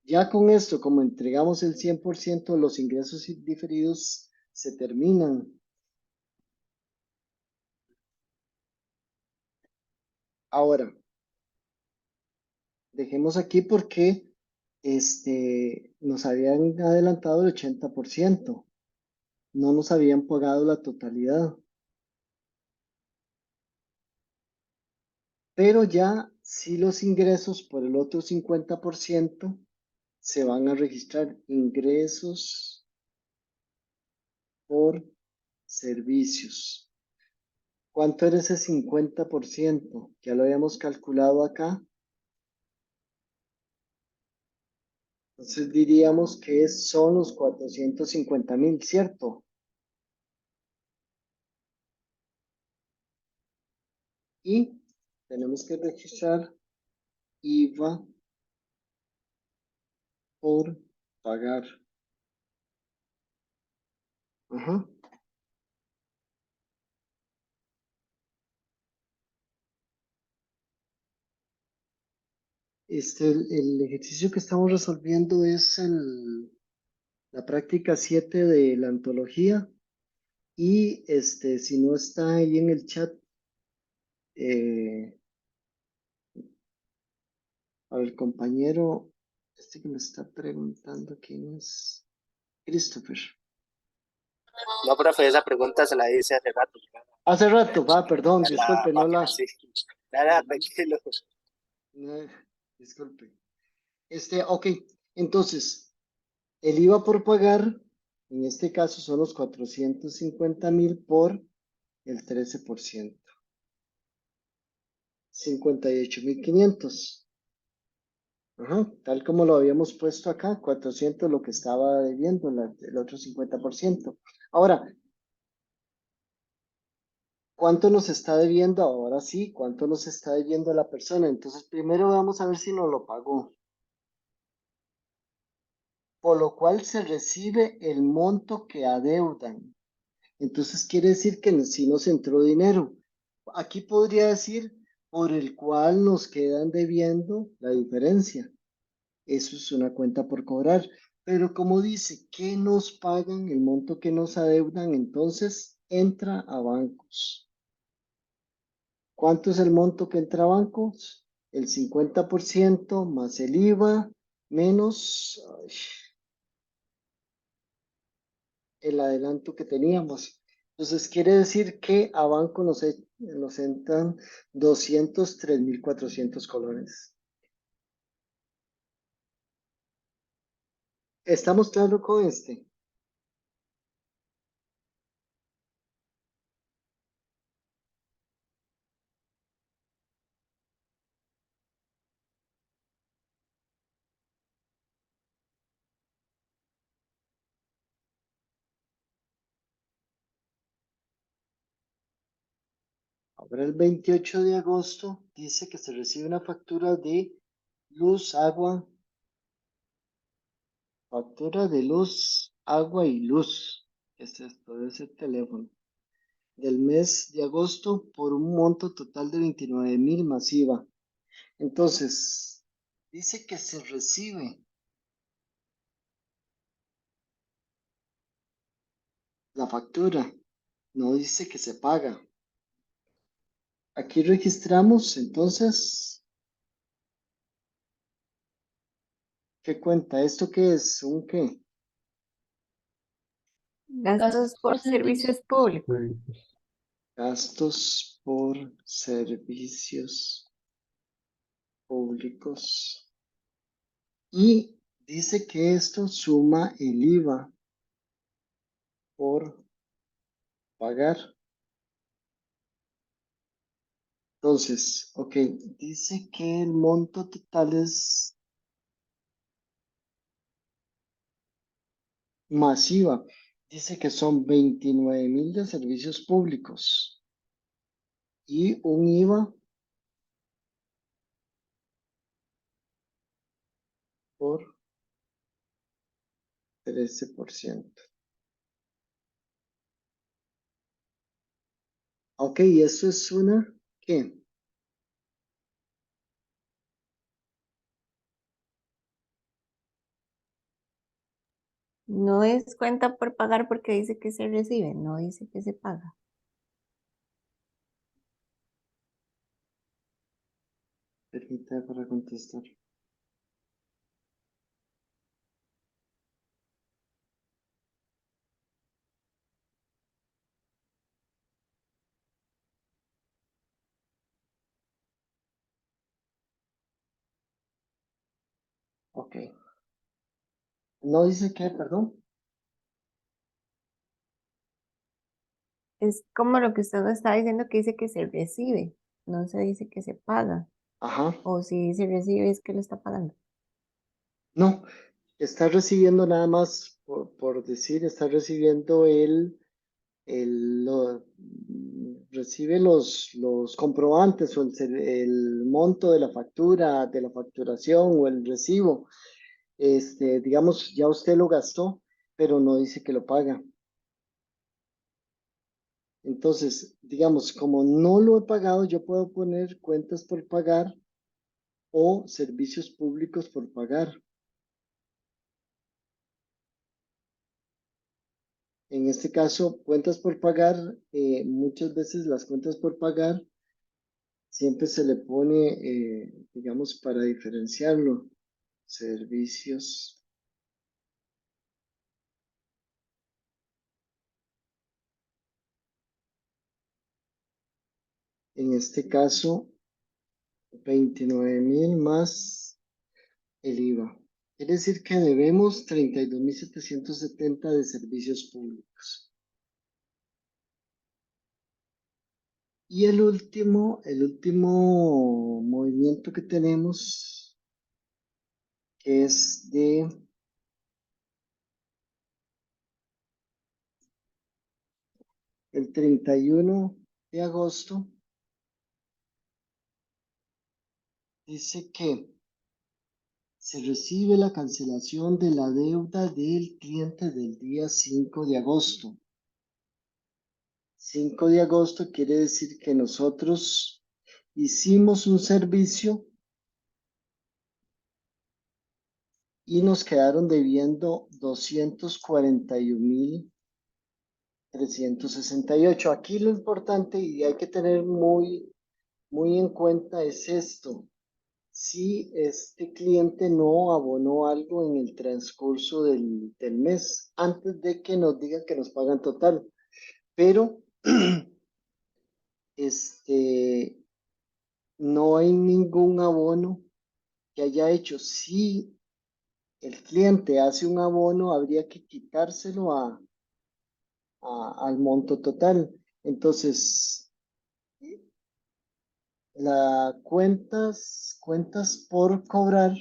ya con esto, como entregamos el 100%, los ingresos diferidos se terminan. Ahora, dejemos aquí porque nos habían adelantado el 80%, no nos habían pagado la totalidad. Pero ya si los ingresos por el otro 50% se van a registrar ingresos por servicios. ¿Cuánto era ese 50%? Ya lo habíamos calculado acá. Entonces diríamos que son los 450,000, ¿cierto? Y tenemos que registrar IVA por pagar. Ajá. El ejercicio que estamos resolviendo es la práctica 7 de la antología. Y si no está ahí en el chat, al compañero, que me está preguntando quién es, Christopher. No, profe, esa pregunta se la hice hace rato. Hace rato, perdón, En la disculpe, no página, la. sí. Nada, tranquilo. No, disculpe. Ok, entonces, el IVA por pagar, en este caso son los 450,000 por el 13%. 58,500. Ajá, tal como lo habíamos puesto acá, 400 lo que estaba debiendo, el otro 50%. Ahora, ¿cuánto nos está debiendo? Ahora sí, ¿cuánto nos está debiendo la persona? Entonces, primero vamos a ver si nos lo pagó. Por lo cual se recibe el monto que adeudan. Entonces, quiere decir que sí nos entró dinero. Aquí podría decir por el cual nos quedan debiendo la diferencia. Eso es una cuenta por cobrar. Pero como dice que nos pagan, el monto que nos adeudan, entonces entra a bancos. ¿Cuánto es el monto que entra a bancos? El 50% más el IVA menos el adelanto que teníamos. Entonces quiere decir que a banco nos entran 203,400 colones. ¿Estamos claros con este? Ahora el 28 de agosto dice que se recibe una factura de luz, agua, y luz. Este es todo ese teléfono. Del mes de agosto por un monto total de 29,000 masiva. Entonces, dice que se recibe la factura, no dice que se paga. Aquí registramos, entonces, ¿qué cuenta? ¿Esto qué es? ¿Un qué? Gastos por servicios públicos. Gastos por servicios públicos. Y dice que esto suma el IVA. por pagar. Entonces, ok, dice que el monto total es masiva. Dice que son 29.000 de servicios públicos y un IVA por 13%. Ok, eso es una, ¿qué? No es cuenta por pagar porque dice que se recibe, no dice que se paga. Permítame para contestar. Ok. No dice qué, perdón. Es como lo que usted nos está diciendo que dice que se recibe, no se dice que se paga. Ajá. O si se recibe es que lo está pagando. No, está recibiendo nada más, por decir, está recibiendo recibe los comprobantes o el monto de la factura, de la facturación o el recibo. Digamos, ya usted lo gastó, pero no dice que lo paga. Entonces, digamos, como no lo he pagado, yo puedo poner cuentas por pagar o servicios públicos por pagar. En este caso, cuentas por pagar, muchas veces las cuentas por pagar siempre se le pone, digamos, para diferenciarlo, servicios. En este caso, 29.000 más el IVA. Quiere decir que debemos 32.770 de servicios públicos. Y el último movimiento que tenemos, que es de el 31 de agosto, dice que se recibe la cancelación de la deuda del cliente del día 5 de agosto. 5 de agosto quiere decir que nosotros hicimos un servicio y nos quedaron debiendo 241.368. Aquí lo importante y hay que tener muy, muy en cuenta es esto. Si este cliente no abonó algo en el transcurso del mes, antes de que nos diga que nos pagan total. Pero no hay ningún abono que haya hecho. Si el cliente hace un abono, habría que quitárselo al monto total. Entonces, la cuentas por cobrar,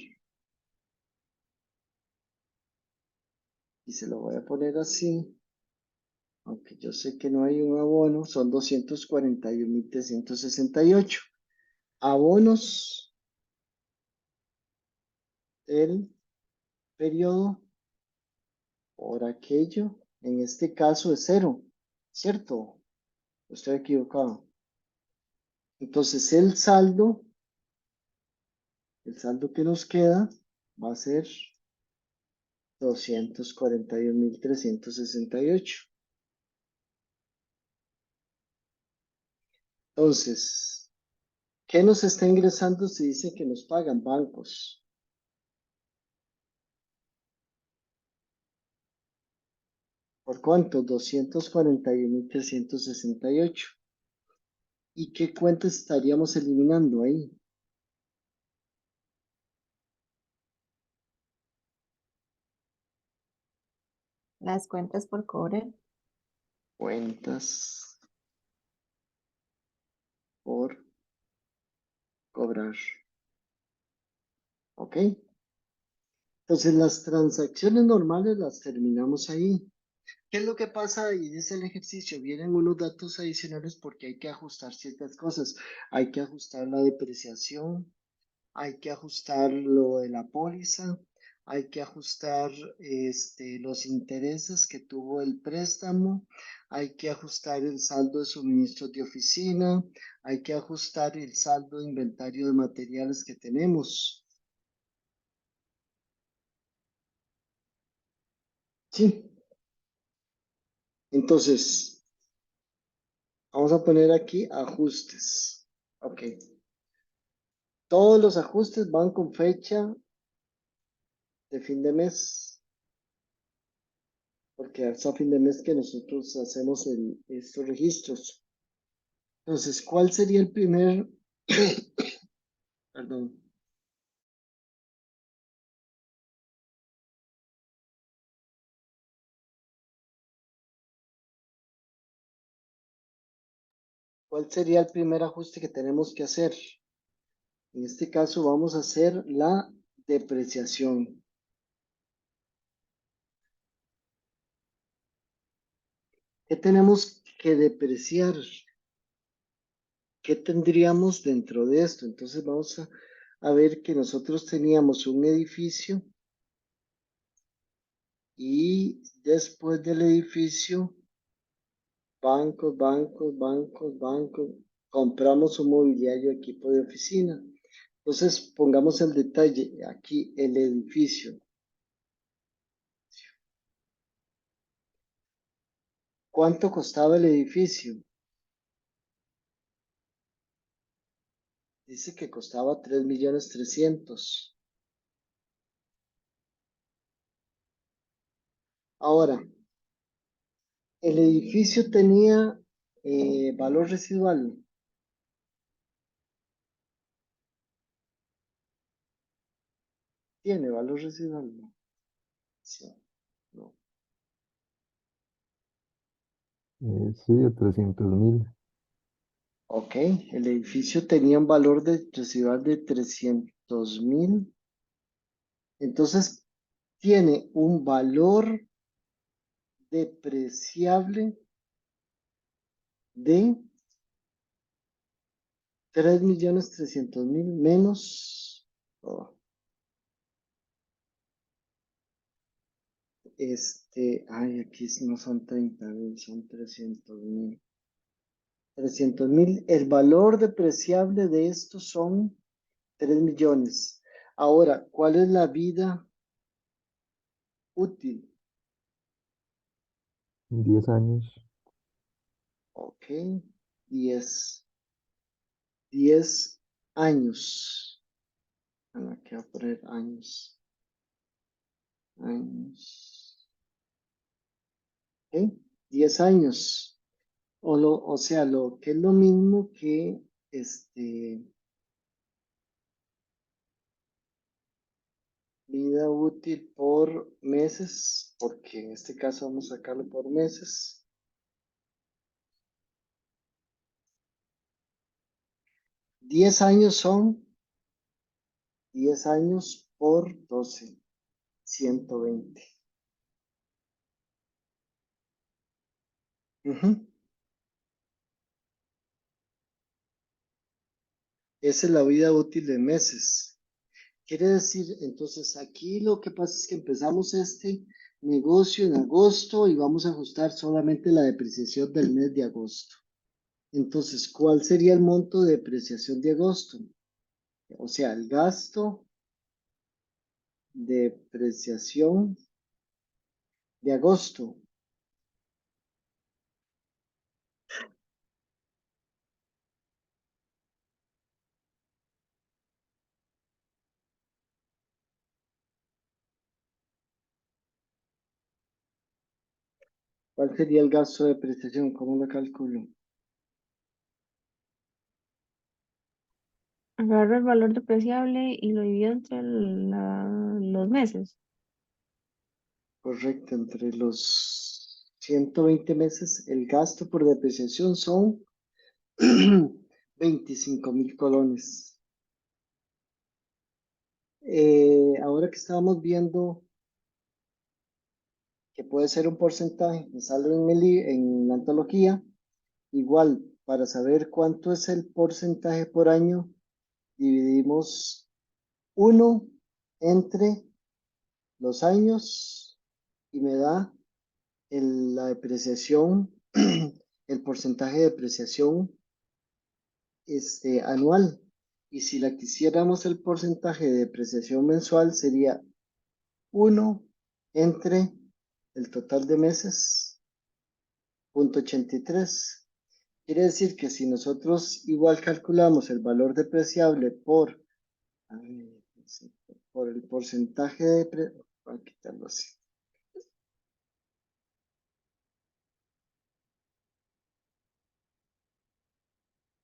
y se lo voy a poner así, aunque yo sé que no hay un abono, son 241.368. Abonos del periodo por aquello, en este caso es cero, ¿cierto? Estoy equivocado. Entonces el saldo que nos queda va a ser 241.368. Entonces, ¿qué nos está ingresando si dice que nos pagan bancos? ¿Por cuánto? 241.368. ¿Y qué cuentas estaríamos eliminando ahí? Las cuentas por cobrar. Cuentas por cobrar. ¿Ok? Entonces las transacciones normales las terminamos ahí. ¿Qué es lo que pasa? Y es el ejercicio. Vienen unos datos adicionales porque hay que ajustar ciertas cosas. Hay que ajustar la depreciación, hay que ajustar lo de la póliza, hay que ajustar los intereses que tuvo el préstamo, hay que ajustar el saldo de suministros de oficina, hay que ajustar el saldo de inventario de materiales que tenemos. Sí, entonces vamos a poner aquí ajustes. Ok, todos los ajustes van con fecha de fin de mes, porque es a fin de mes que nosotros hacemos estos registros. Entonces, ¿cuál sería el primer, perdón, cuál sería el primer ajuste que tenemos que hacer? En este caso vamos a hacer la depreciación. ¿Qué tenemos que depreciar? ¿Qué tendríamos dentro de esto? Entonces vamos a ver que nosotros teníamos un edificio y después del edificio, bancos, bancos, bancos, bancos, compramos un mobiliario, equipo de oficina. Entonces pongamos el detalle aquí, el edificio. ¿Cuánto costaba el edificio? Dice que costaba 3.300.000. Ahora, el edificio tenía valor residual. ¿Tiene valor residual? No. Sí, no. Sí, de 300.000. Ok, el edificio tenía un valor residual de 300.000. Entonces, tiene un valor depreciable de 3.300.000 menos, oh, ay, aquí no son 30.000, son 300.000. 300.000, el valor depreciable de esto son 3 millones. Ahora, ¿cuál es la vida útil? 10 años. Ok, 10 años. Aquí voy a poner años. Años. Ok, 10 años. O sea, lo que es lo mismo que vida útil por meses, porque en este caso vamos a sacarlo por meses. 10 años son 10 años por 12, 120. Ujú. Esa es la vida útil de meses. Quiere decir, entonces aquí lo que pasa es que empezamos este negocio en agosto y vamos a ajustar solamente la depreciación del mes de agosto. Entonces, ¿cuál sería el monto de depreciación de agosto? O sea, el gasto de depreciación de agosto. ¿Cuál sería el gasto de depreciación? ¿Cómo lo calculo? Agarro el valor depreciable y lo divido entre los meses. Correcto, entre los 120 meses, el gasto por depreciación son 25.000 colones. Ahora que estábamos viendo que puede ser un porcentaje, me sale en la antología, igual, para saber cuánto es el porcentaje por año, dividimos 1 entre los años y me da la depreciación, el porcentaje de depreciación anual. Y si la quisiéramos el porcentaje de depreciación mensual sería 1 entre el total de meses, 0.83. Quiere decir que si nosotros igual calculamos el valor depreciable por el porcentaje de... Voy a quitarlo así.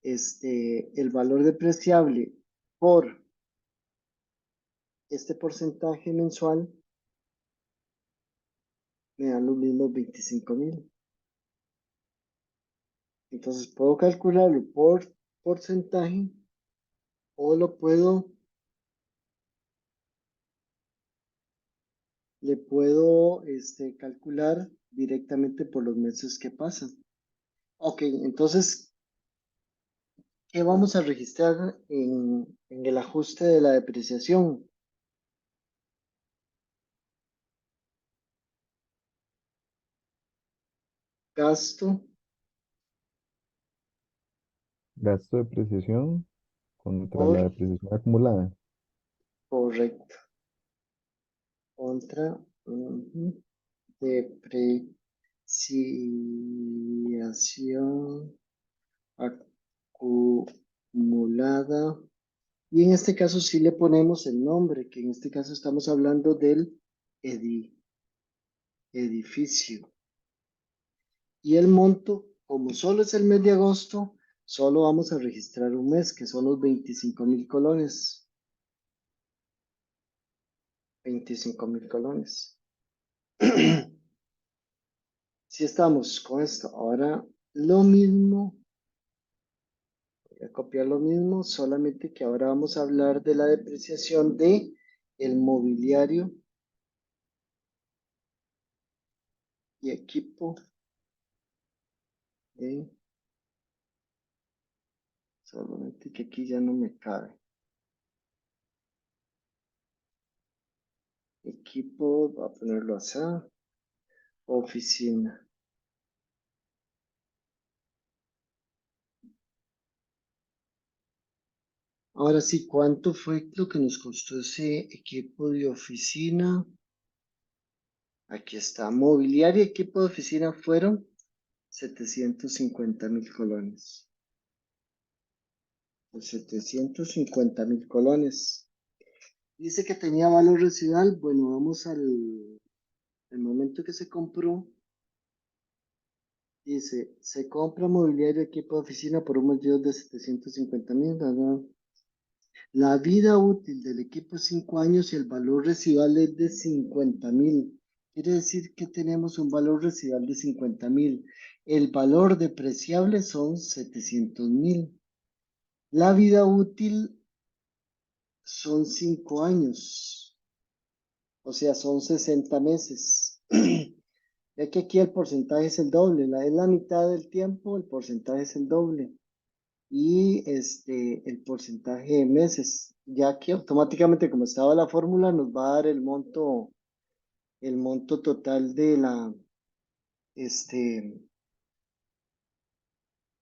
El valor depreciable por este porcentaje mensual me da los mismos 25.000. Entonces puedo calcularlo por porcentaje o le puedo calcular directamente por los meses que pasan. Ok, entonces, ¿qué vamos a registrar en el ajuste de la depreciación? Gasto, Gasto de depreciación contra la por, depreciación acumulada. correcto, contra depreciación acumulada. Y en este caso sí le ponemos el nombre, que en este caso estamos hablando del edificio. Y el monto, como solo es el mes de agosto, solo vamos a registrar un mes, que son los 25.000 colones. 25.000 colones. Si estamos con esto, ahora lo mismo, voy a copiar lo mismo, solamente que ahora vamos a hablar de la depreciación de el mobiliario y equipo de, solamente que aquí ya no me cabe. Equipo, voy a ponerlo así, oficina. Ahora sí, ¿cuánto fue lo que nos costó ese equipo de oficina? Aquí está, mobiliario y equipo de oficina fueron 750.000 colones. 750.000 colones. Dice que tenía valor residual. Bueno, vamos al momento que se compró. Dice, se compra mobiliario y equipo de oficina por un valor de 750.000. La vida útil del equipo es 5 años y el valor residual es de 50.000. Quiere decir que tenemos un valor residual de 50.000. El valor depreciable son 700.000. La vida útil son 5 años. O sea, son 60 meses. Ya que aquí el porcentaje es el doble. Es la mitad del tiempo, el porcentaje es el doble. Y el porcentaje de meses, ya que automáticamente como estaba la fórmula nos va a dar el monto total de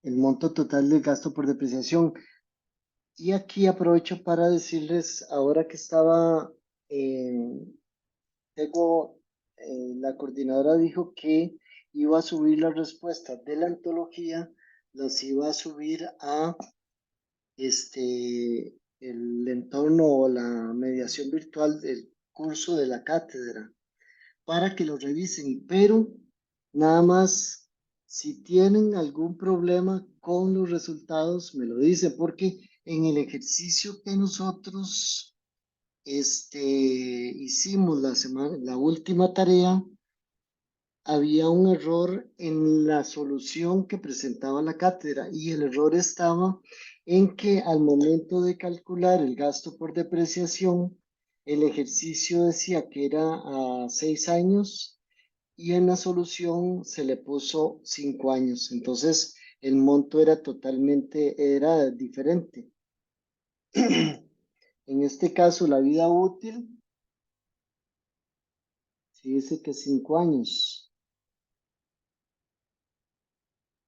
el monto total del gasto por depreciación. Y aquí aprovecho para decirles, ahora que estaba, la coordinadora dijo que iba a subir las respuestas de la antología, las iba a subir a el entorno o la mediación virtual del curso de la cátedra para que lo revisen, pero nada más si tienen algún problema con los resultados me lo dicen, porque en el ejercicio que nosotros hicimos la última tarea, había un error en la solución que presentaba la cátedra y el error estaba en que al momento de calcular el gasto por depreciación, el ejercicio decía que era a 6 años y en la solución se le puso 5 años. Entonces el monto era diferente. En este caso, la vida útil, se dice que 5 años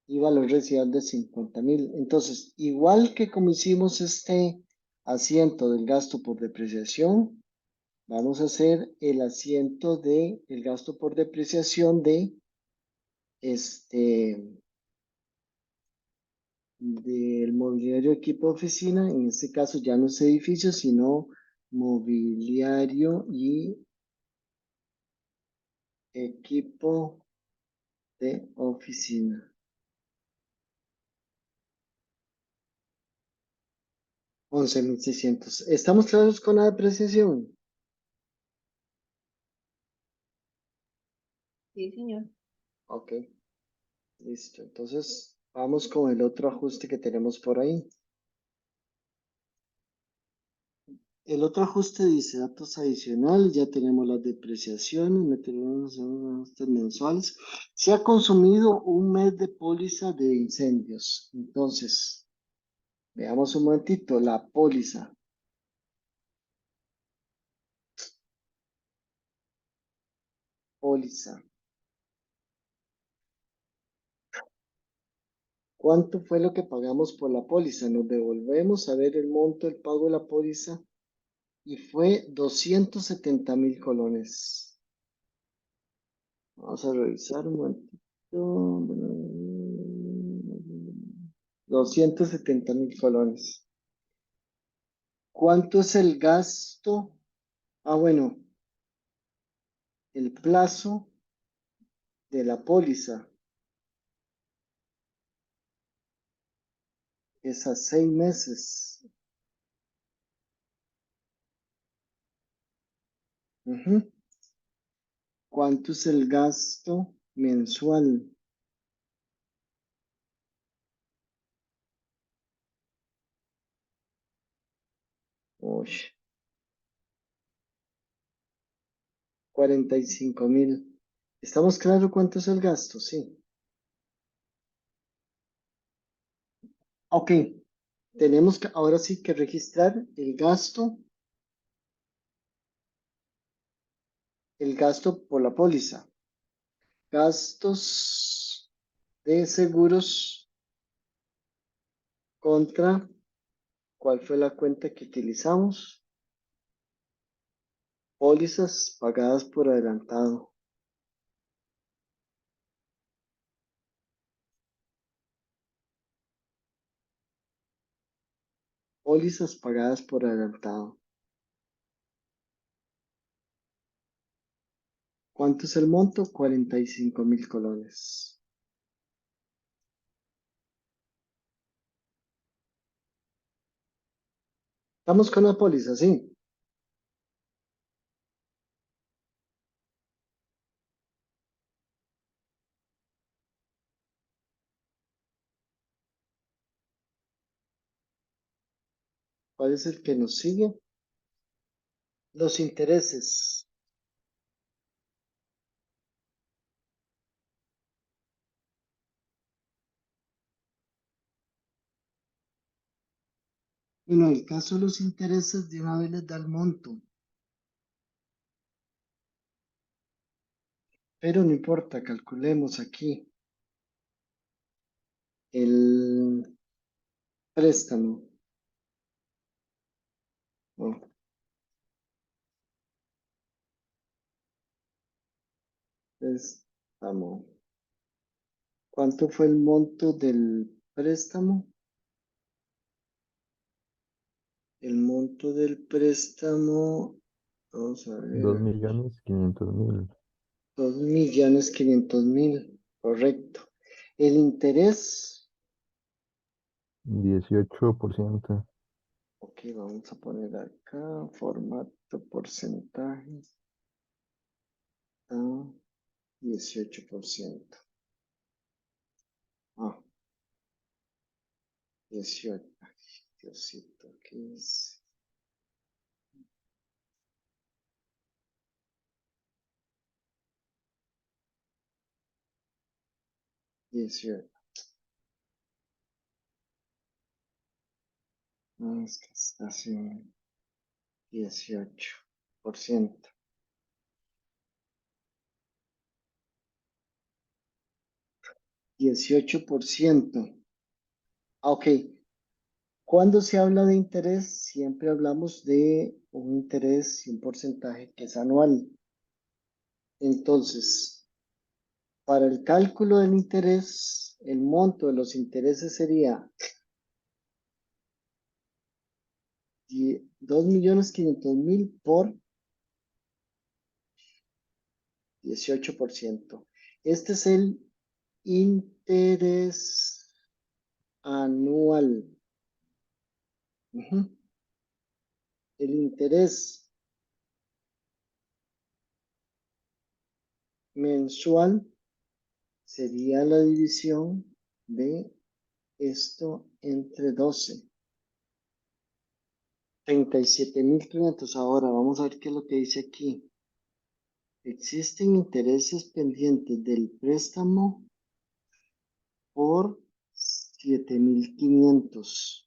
y valor residual de 50,000. Entonces, igual que como hicimos este asiento del gasto por depreciación, vamos a hacer el asiento del gasto por depreciación de este del mobiliario equipo de oficina. En este caso ya no es edificio, sino mobiliario y equipo de oficina. 11,600. ¿Estamos claros con la depreciación? Sí, señor. Ok, listo. Entonces, vamos con el otro ajuste que tenemos por ahí. El otro ajuste dice datos adicionales, ya tenemos las depreciaciones, meteremos ajustes mensuales. Se ha consumido un mes de póliza de incendios. Entonces, veamos un momentito, la póliza. Póliza. ¿Cuánto fue lo que pagamos por la póliza? Nos devolvemos a ver el monto del pago de la póliza y fue 270,000 colones. Vamos a revisar un momentito. 270,000 colones. ¿Cuánto es el gasto? Ah, bueno, el plazo de la póliza es a 6 meses. Ujú. ¿Cuánto es el gasto mensual? Uy, 45,000. ¿Estamos claros cuánto es el gasto? Sí. Ok, tenemos que ahora sí que registrar el gasto por la póliza. Gastos de seguros contra ¿cuál fue la cuenta que utilizamos? Pólizas pagadas por adelantado. Pólizas pagadas por adelantado. ¿Cuánto es el monto? 45,000 colones. Estamos con la póliza, sí. ¿Cuál es el que nos sigue? Los intereses. Bueno, en el caso de los intereses, de una vez les da el monto. Pero no importa, calculemos aquí el préstamo. Oh, préstamo. ¿Cuánto fue el monto del préstamo? El monto del préstamo, vamos a ver, 2,500,000. 2,500,000, correcto. El interés, 18%. ok, vamos a poner acá, formato, porcentaje. 18%. Ah, 18. Ay, Diosito, ¿qué es? Dieciocho. No, es que está así. 18%. 18%. Ok. Cuando se habla de interés, siempre hablamos de un interés y un porcentaje que es anual. Entonces, para el cálculo del interés, el monto de los intereses sería 2.500.000 por 18%. Este es el interés anual. Ujú. El interés mensual sería la división de esto entre 12. 37.500. Ahora vamos a ver qué es lo que dice aquí. Existen intereses pendientes del préstamo por 7.500.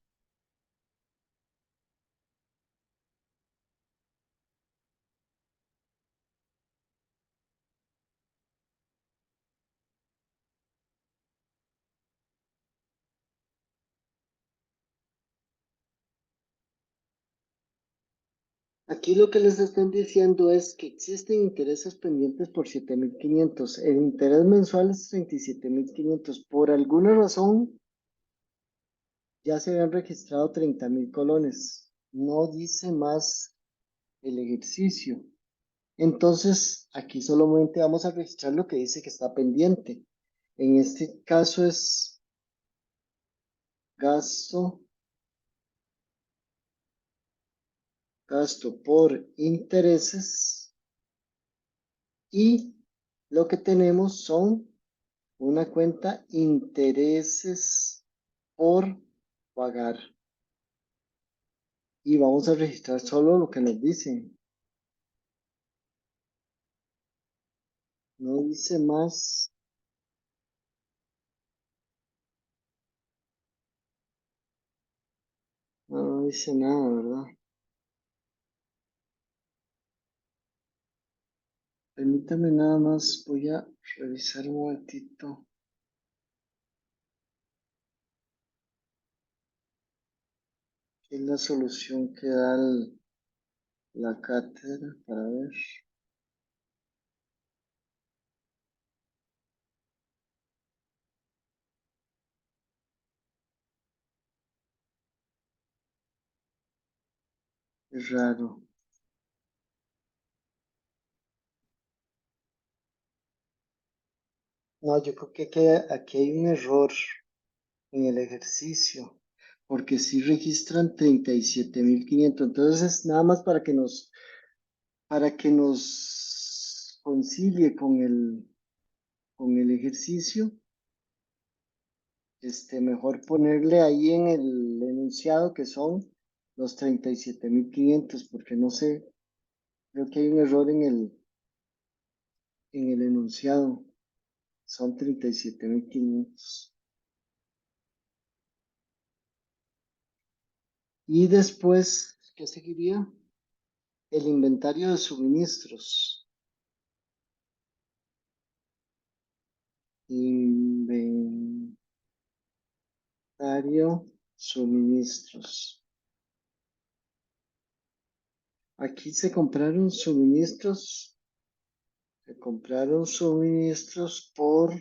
Aquí lo que les están diciendo es que existen intereses pendientes por 7.500. El interés mensual es 37.500. Por alguna razón ya se habían registrado 30.000 colones. No dice más el ejercicio. Entonces, aquí solamente vamos a registrar lo que dice que está pendiente. En este caso es gasto, gasto por intereses y lo que tenemos son una cuenta intereses por pagar. Y vamos a registrar solo lo que nos dicen. No dice más. No dice nada, ¿verdad? Permítame nada más, voy a revisar un momentito. ¿Qué es la solución que da la cátedra para ver? Es raro. No, yo creo que aquí hay un error en el ejercicio, porque sí registran 37.500. Entonces, nada más para que nos concilie con el ejercicio, mejor ponerle ahí en el enunciado que son los 37.500, porque no sé, creo que hay un error en el enunciado. Son 37.500. Y después, ¿qué seguiría? El inventario de suministros. Inventario, suministros. Aquí se compraron suministros. Se compraron suministros por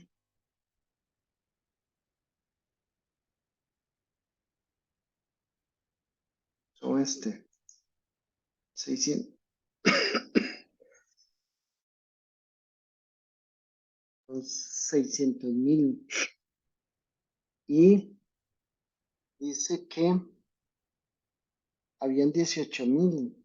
o 600, 600.000. Y dice que habían 18.000.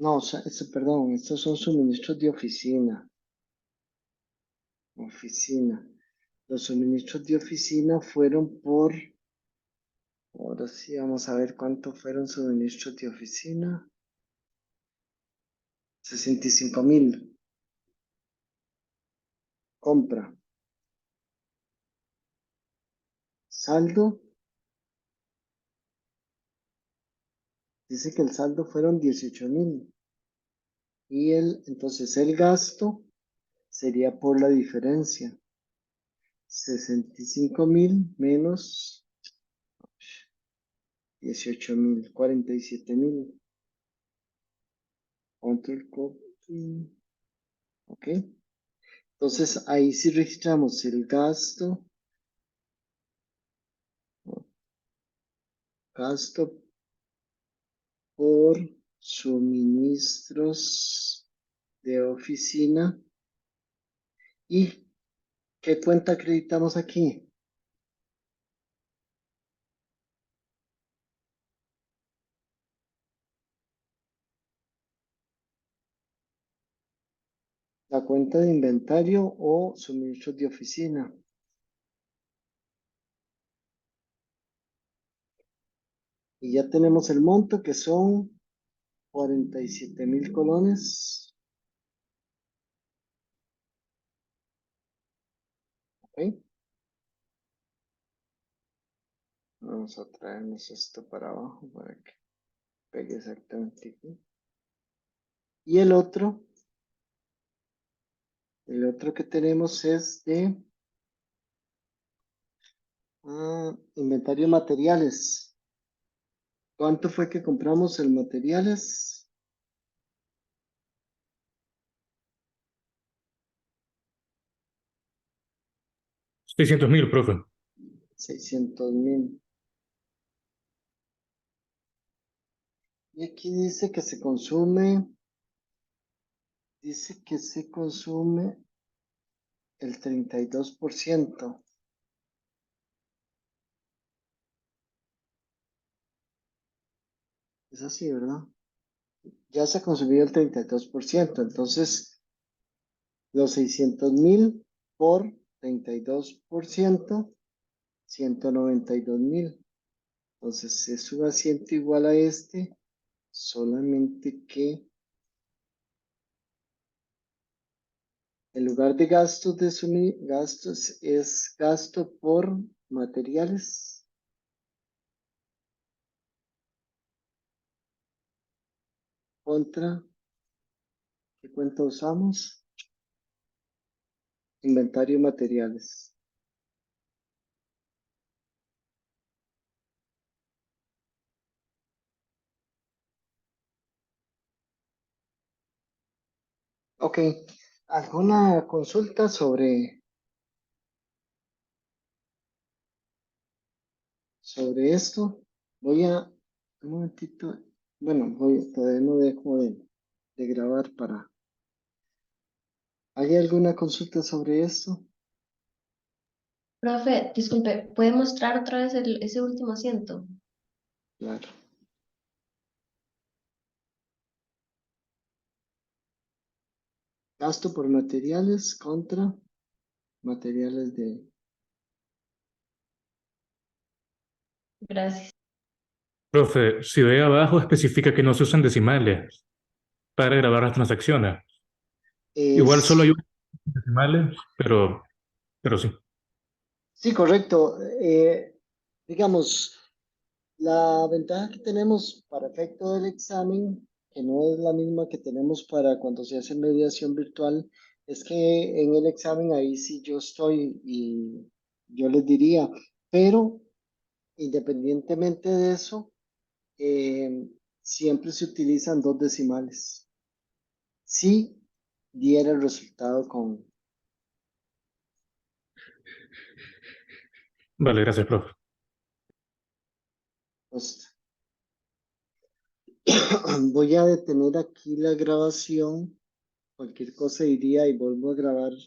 No, perdón, estos son suministros de oficina. Oficina. Los suministros de oficina fueron por, ahora sí, vamos a ver cuánto fueron suministros de oficina. 65,000. Compra. Saldo. Dice que el saldo fueron 18,000. Y entonces el gasto sería por la diferencia. 65,000 menos 18,000, 47,000. Control copy. Ok. Entonces ahí sí registramos el gasto. Gasto por suministros de oficina. ¿Y qué cuenta acreditamos aquí? La cuenta de inventario o suministros de oficina. Y ya tenemos el monto que son 47,000 colones. Ok. Vamos a traernos esto para abajo para que pegue exactamente aquí. Y el otro que tenemos es de inventario de materiales. ¿Cuánto fue que compramos en materiales? 600.000, profe. 600,000. Y aquí dice que se consume el 32%. Es así, ¿verdad? Ya se ha consumido el 32%. Entonces, los 600,000 por 32%, 192,000. Entonces, es un asiento igual a este, solamente que en lugar de gastos gastos es gasto por materiales. Contra, ¿qué cuenta usamos? Inventario de materiales. Ok, ¿alguna consulta sobre esto? Un momentito, bueno, todavía no dejo de grabar para. ¿Hay alguna consulta sobre esto? Profe, disculpe, ¿puede mostrar otra vez ese último asiento? Claro. Gasto por materiales contra materiales de. Gracias. Profe, si ve abajo especifica que no se usan decimales para grabar las transacciones. Igual solo hay decimales, pero sí. Sí, correcto. Digamos, la ventaja que tenemos para efecto del examen, que no es la misma que tenemos para cuando se hace mediación virtual, es que en el examen ahí sí yo estoy y yo les diría, pero independientemente de eso, siempre se utilizan dos decimales. Si diera el resultado con. Vale, gracias, profe. Pues, voy a detener aquí la grabación. Cualquier cosa iría y vuelvo a grabar